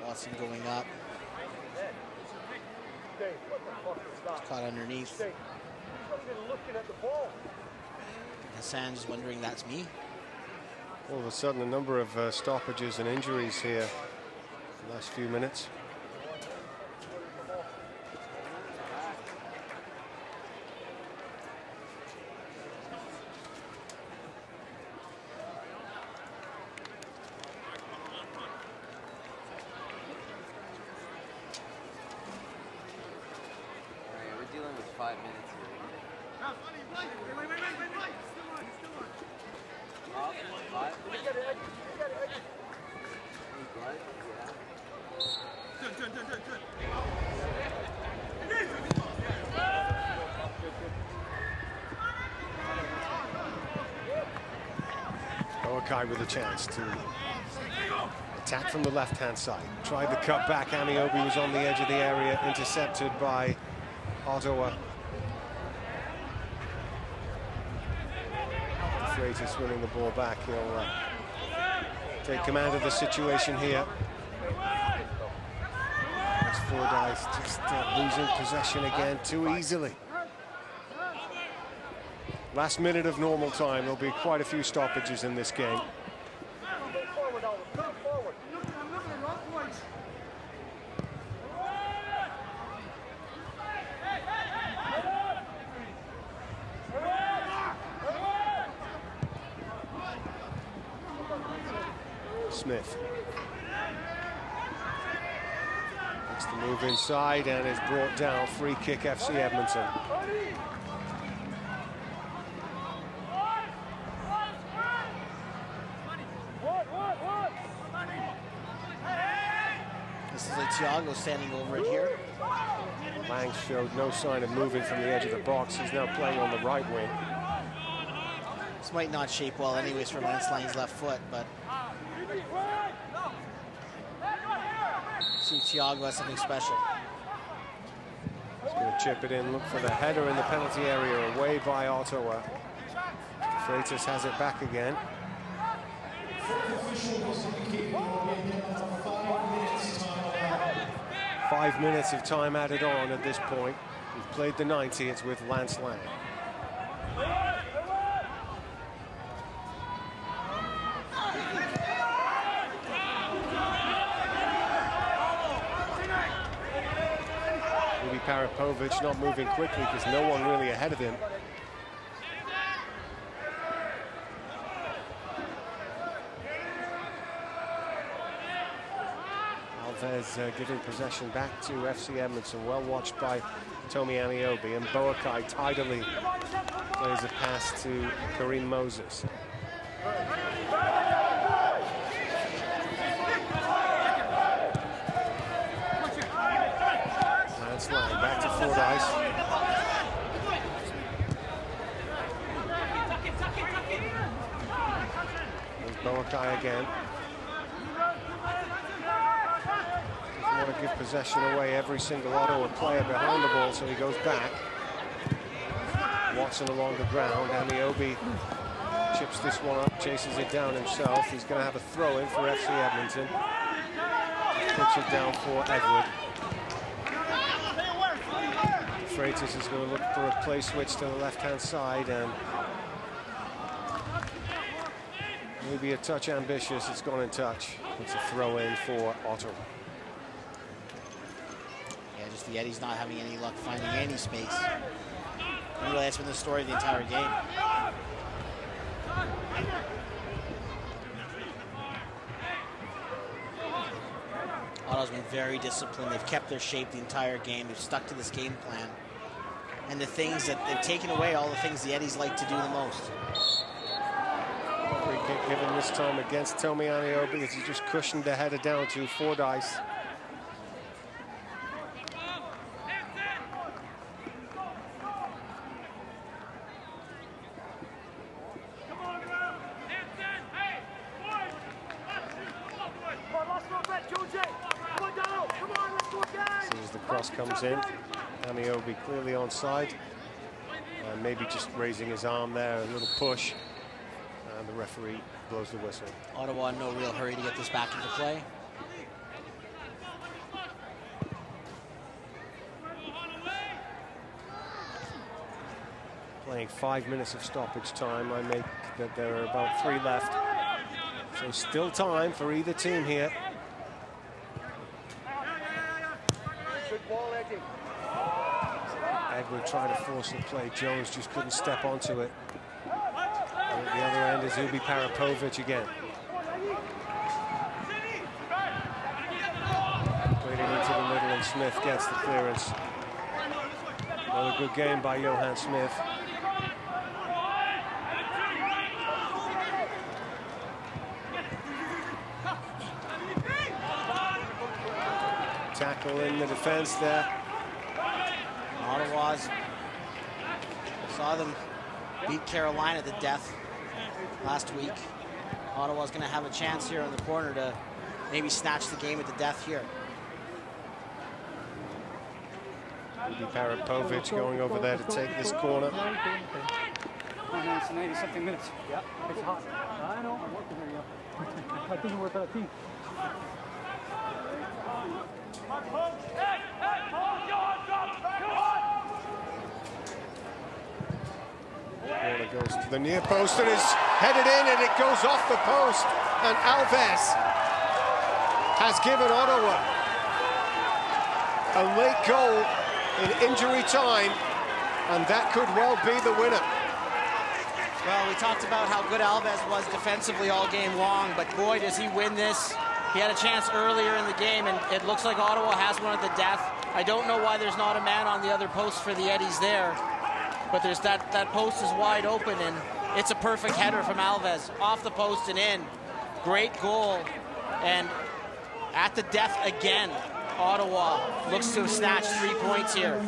Watson going up. It's caught underneath. Hassan is wondering, that's me. All of a sudden, a number of stoppages and injuries here the last few minutes. We're dealing with 5 minutes here. Oakai with a chance to attack from the left-hand side. Tried the cut back. Amiobi was on the edge of the area, intercepted by Ottawa. Freitas winning the ball back. He'll take command of the situation here. It's Fordyce just losing possession again too easily. Last minute of normal time, there'll be quite a few stoppages in this game. Smith makes the move inside and is brought down. Free kick FC Edmonton. This is Thiago standing over it here. Lang showed no sign of moving from the edge of the box. He's now playing on the right wing. This might not shape well anyways for Lance Lang's left foot, but see Thiago has something special. He's going to chip it in, look for the header in the penalty area, away by Ottawa. Freitas has it back again. 5 minutes of time added on at this point. We've played the 90, it's with Lance Lang. Parapovic not moving quickly because no one really ahead of him. Alves giving possession back to FC Edmonton, well watched by Tomi Ameobi, and Boakai tidily plays a pass to Kareem Moses. Lang back to Fordyce. There's Boakai again. Doesn't want to give possession away every single Ottawa player behind the ball, so he goes back. Watson along the ground. Ameobi chips this one up, chases it down himself. He's going to have a throw in for FC Edmonton. Puts it down for Edward. Freitas is going to look for a play switch to the left-hand side, and maybe a touch ambitious. It's gone in touch. It's a throw-in for Ottawa. Yeah, just the Eddies not having any luck finding any space. And really, that's been the story of the entire game. Ottawa's been very disciplined. They've kept their shape the entire game. They've stuck to this game plan. And the things that they've taken away, all the things the Eddies like to do the most. Free kick given this time against Tomi Ameobi as he just cushioned the header down to Fordyce. Comes in, Ameobi clearly onside, and maybe just raising his arm there, a little push, and the referee blows the whistle. Ottawa in no real hurry to get this back into play. Playing 5 minutes of stoppage time. I make that there are about 3 left, so still time for either team here. Edward tried to force the play. Jones just couldn't step onto it. And at the other end is Ubi Parapovic again. Played it into the middle, and Smith gets the clearance. Another good game by Johan Smith. Tackle in the defense there. Ottawa's saw them beat Carolina to death last week. Ottawa's going to have a chance here in the corner to maybe snatch the game at the death here. Ubi Parapovic going over there to take this corner. It's 90-something minutes. Yeah, it's hot. I know. I'm working here, yeah. I think we're 13. Corner goes to the near post and is headed in, and it goes off the post. And Alves has given Ottawa a late goal in injury time, and that could well be the winner. Well, we talked about how good Alves was defensively all game long, but boy, does he win this. He had a chance earlier in the game, and it looks like Ottawa has one at the death. I don't know why there's not a man on the other post for the Eddies there, but there's that post is wide open, and it's a perfect header from Alves, off the post and in. Great goal, and at the death again. Ottawa looks to snatch 3 points here.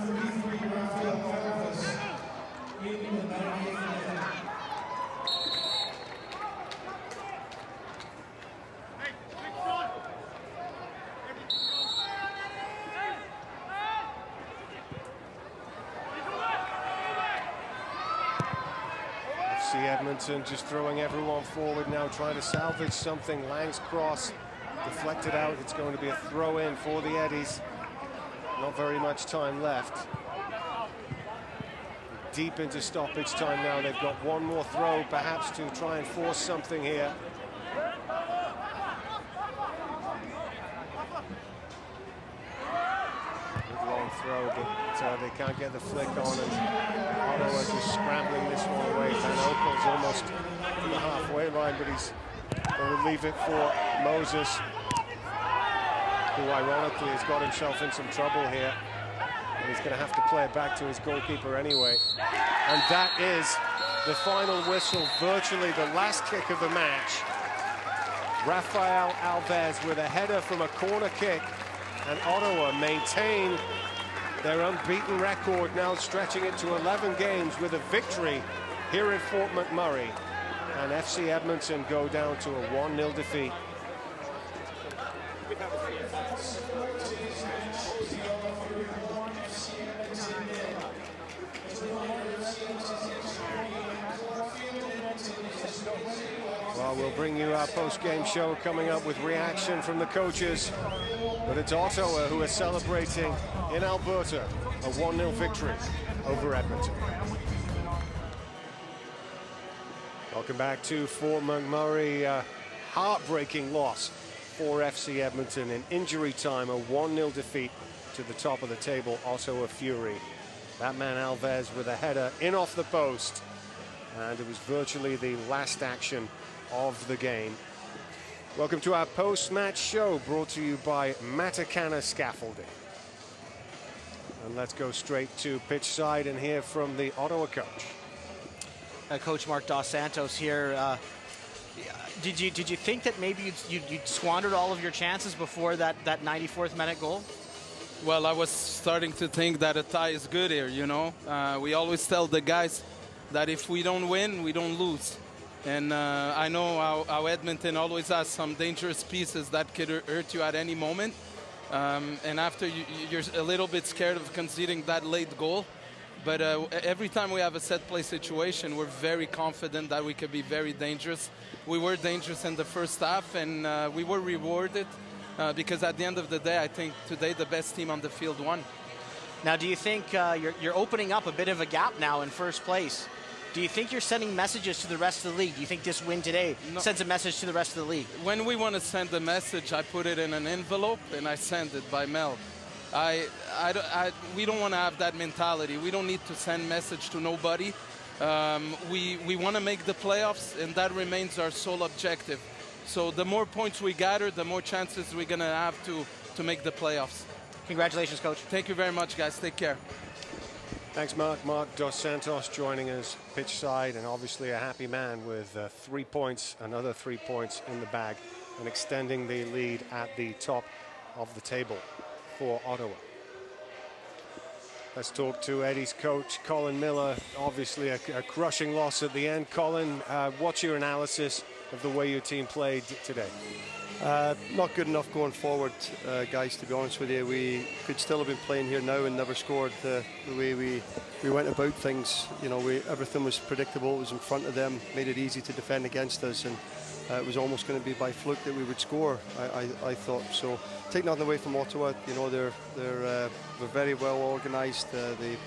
Edmonton just throwing everyone forward now, trying to salvage something. Lang's cross deflected out. It's going to be a throw in for the Eddies. Not very much time left. Deep into stoppage time now. They've got one more throw, perhaps, to try and force something here. Good long throw, but they can't get the flick on, and Ottawa just scrambling this one away. Van Okel's almost to the halfway line, but he's going to leave it for Moses, who ironically has got himself in some trouble here, and he's going to have to play it back to his goalkeeper anyway. And that is the final whistle, virtually the last kick of the match. Rafael Alves with a header from a corner kick, and Ottawa maintain their unbeaten record, now stretching it to 11 games with a victory here in Fort McMurray. And FC Edmonton go down to a 1-0 defeat. Well, we'll bring you our post-game show coming up with reaction from the coaches. But it's Ottawa who are celebrating in Alberta a 1-0 victory over Edmonton. Welcome back to Fort McMurray. Heartbreaking loss for FC Edmonton in injury time. A 1-0 defeat to the top of the table, Ottawa Fury. That man Alves with a header in off the post. And it was virtually the last action of the game. Welcome to our post-match show, brought to you by Matakana Scaffolding. And let's go straight to pitch side and hear from the Ottawa coach. Coach Mark Dos Santos here. Did you think that maybe you'd squandered all of your chances before that 94th minute goal? Well, I was starting to think that a tie is good here, you know. We always tell the guys that if we don't win, we don't lose. And I know how Edmonton always has some dangerous pieces that could hurt you at any moment. And after you're a little bit scared of conceding that late goal. But every time we have a set play situation, we're very confident that we could be very dangerous. We were dangerous in the first half, and we were rewarded because at the end of the day, I think today the best team on the field won. Now, do you think you're opening up a bit of a gap now in first place? Do you think you're sending messages to the rest of the league? Do you think this win today sends a message to the rest of the league? When we want to send a message, I put it in an envelope and I send it by mail. We don't want to have that mentality. We don't need to send message to nobody. We want to make the playoffs, and that remains our sole objective. So the more points we gather, the more chances we're going to have to make the playoffs. Congratulations, Coach. Thank you very much, guys. Take care. Thanks, Mark. Mark Dos Santos joining us pitch side, and obviously a happy man with 3 points, another 3 points in the bag, and extending the lead at the top of the table for Ottawa. Let's talk to Eddie's coach, Colin Miller. Obviously a crushing loss at the end. Colin, what's your analysis of the way your team played today? Not good enough going forward, guys, to be honest with you. We could still have been playing here now and never scored. The way we went about things, you know, everything was predictable. It was in front of them, made it easy to defend against us, and it was almost going to be by fluke that we would score, I thought. So take nothing away from Ottawa. You know, they're very well organised. They've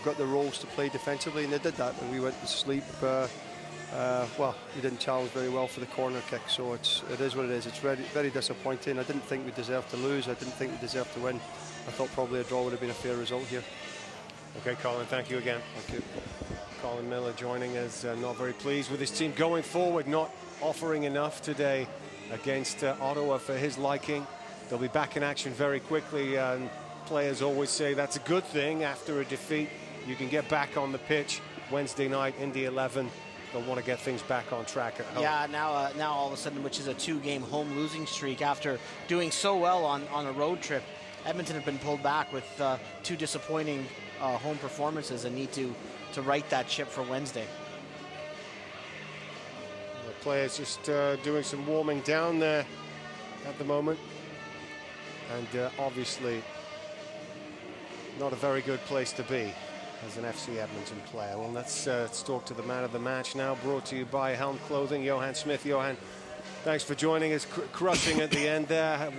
got the roles to play defensively, and they did that. And we went to sleep. Well, we didn't challenge very well for the corner kick, so it is what it is. It's very, very disappointing. I didn't think we deserved to lose. I didn't think we deserved to win. I thought probably a draw would have been a fair result here. Okay, Colin, thank you again. Thank you. Colin Miller joining us, not very pleased with his team going forward, not offering enough today against Ottawa for his liking. They'll be back in action very quickly, and players always say that's a good thing. After a defeat, you can get back on the pitch Wednesday night in the 11. they'll want to get things back on track at home. Yeah, now all of a sudden, which is a 2-game home losing streak after doing so well on a road trip. Edmonton have been pulled back with 2 disappointing home performances and need to right that ship for Wednesday. The players just doing some warming down there at the moment. And obviously not a very good place to be as an FC Edmonton player. Well, let's talk to the man of the match now, brought to you by Helm Clothing, Johan Smith. Johan, thanks for joining us, crushing at the end there.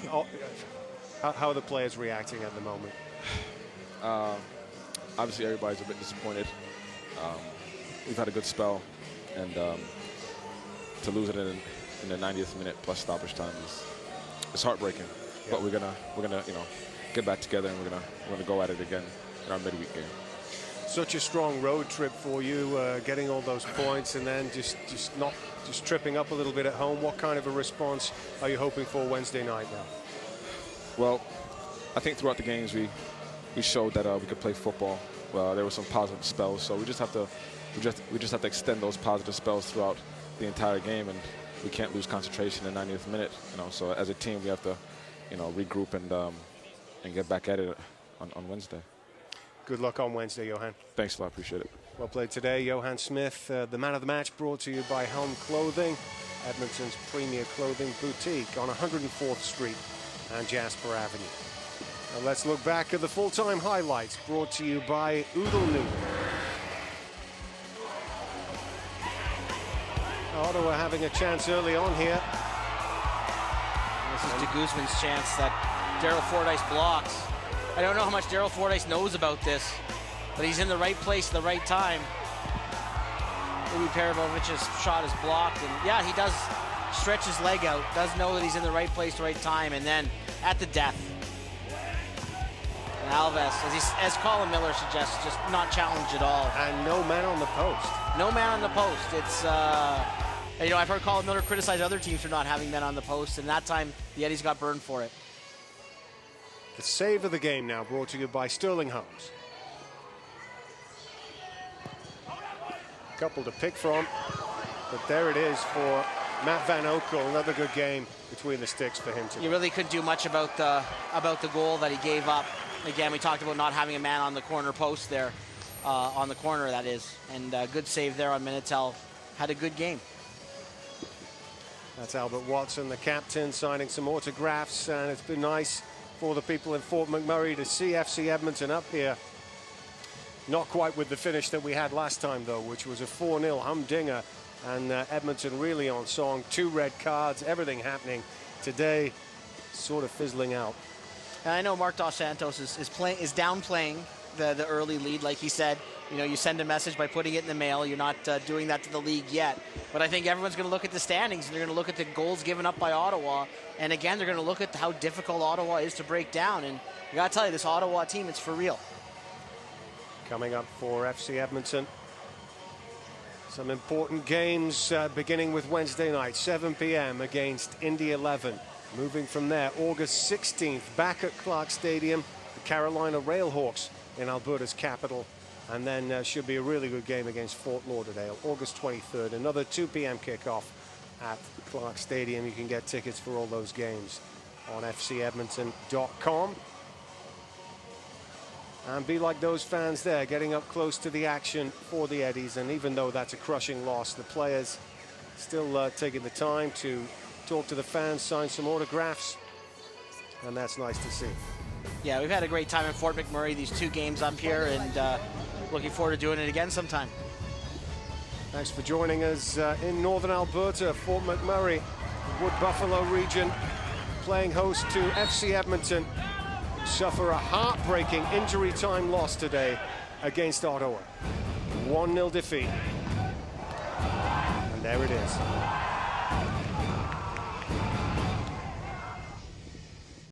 How are the players reacting at the moment? Obviously, everybody's a bit disappointed. We've had a good spell, and to lose it in the 90th minute plus stoppage time is heartbreaking. Yeah. But we're gonna get back together, and we're gonna go at it again in our midweek game. Such a strong road trip for you, getting all those points, and then just tripping up a little bit at home. What kind of a response are you hoping for Wednesday night now? Well, I think throughout the games we showed that we could play football. There were some positive spells, so we just have to extend those positive spells throughout the entire game, and we can't lose concentration in the 90th minute. So as a team we have to regroup and get back at it on Wednesday. Good luck on Wednesday, Johan. Thanks a lot, appreciate it. Well played today, Johan Smith, the man of the match, brought to you by Helm Clothing, Edmonton's premier clothing boutique on 104th Street and Jasper Avenue. And let's look back at the full-time highlights, brought to you by Oodle Noodle. Ottawa having a chance early on here. This is de Guzman's chance that Daryl Fordyce blocks. I don't know how much Daryl Fordyce knows about this, but he's in the right place at the right time. Maybe Perivovic's shot is blocked, and yeah, he does stretch his leg out, does know that he's in the right place, right time, and then at the death. And Alves, as Colin Miller suggests, just not challenged at all. And no man on the post. No man on the post. It's, I've heard Colin Miller criticize other teams for not having men on the post, and that time the Eddies got burned for it. The save of the game now, brought to you by Sterling Holmes. Couple to pick from, but there it is for Matt Van Oekel. Another good game between the sticks for him today. You really couldn't do much about the goal that he gave up. Again, we talked about not having a man on the corner post there, on the corner that is, and good save there on Minitel. Had a good game. That's Albert Watson, the captain, signing some autographs, and it's been nice for the people in Fort McMurray to see FC Edmonton up here. Not quite with the finish that we had last time, though, which was a 4-0 humdinger, and Edmonton really on song. 2 red cards, everything happening today, sort of fizzling out. And I know Mark Dos Santos is downplaying the early lead, like he said. You send a message by putting it in the mail. You're not doing that to the league yet. But I think everyone's going to look at the standings, and they're going to look at the goals given up by Ottawa. And again, they're going to look at how difficult Ottawa is to break down. And I got to tell you, this Ottawa team, it's for real. Coming up for FC Edmonton, some important games beginning with Wednesday night, 7 p.m. against Indy 11. Moving from there, August 16th, back at Clark Stadium, the Carolina Railhawks in Alberta's capital. And then should be a really good game against Fort Lauderdale, August 23rd. Another 2 p.m. kickoff at Clark Stadium. You can get tickets for all those games on fcedmonton.com. And be like those fans there, getting up close to the action for the Eddies. And even though that's a crushing loss, the players still taking the time to talk to the fans, sign some autographs. And that's nice to see. Yeah, we've had a great time in Fort McMurray, these 2 games up here, and looking forward to doing it again sometime. Thanks for joining us in northern Alberta, Fort McMurray, Wood Buffalo region, playing host to FC Edmonton, who suffer a heartbreaking injury time loss today against Ottawa. 1-0 defeat. And there it is.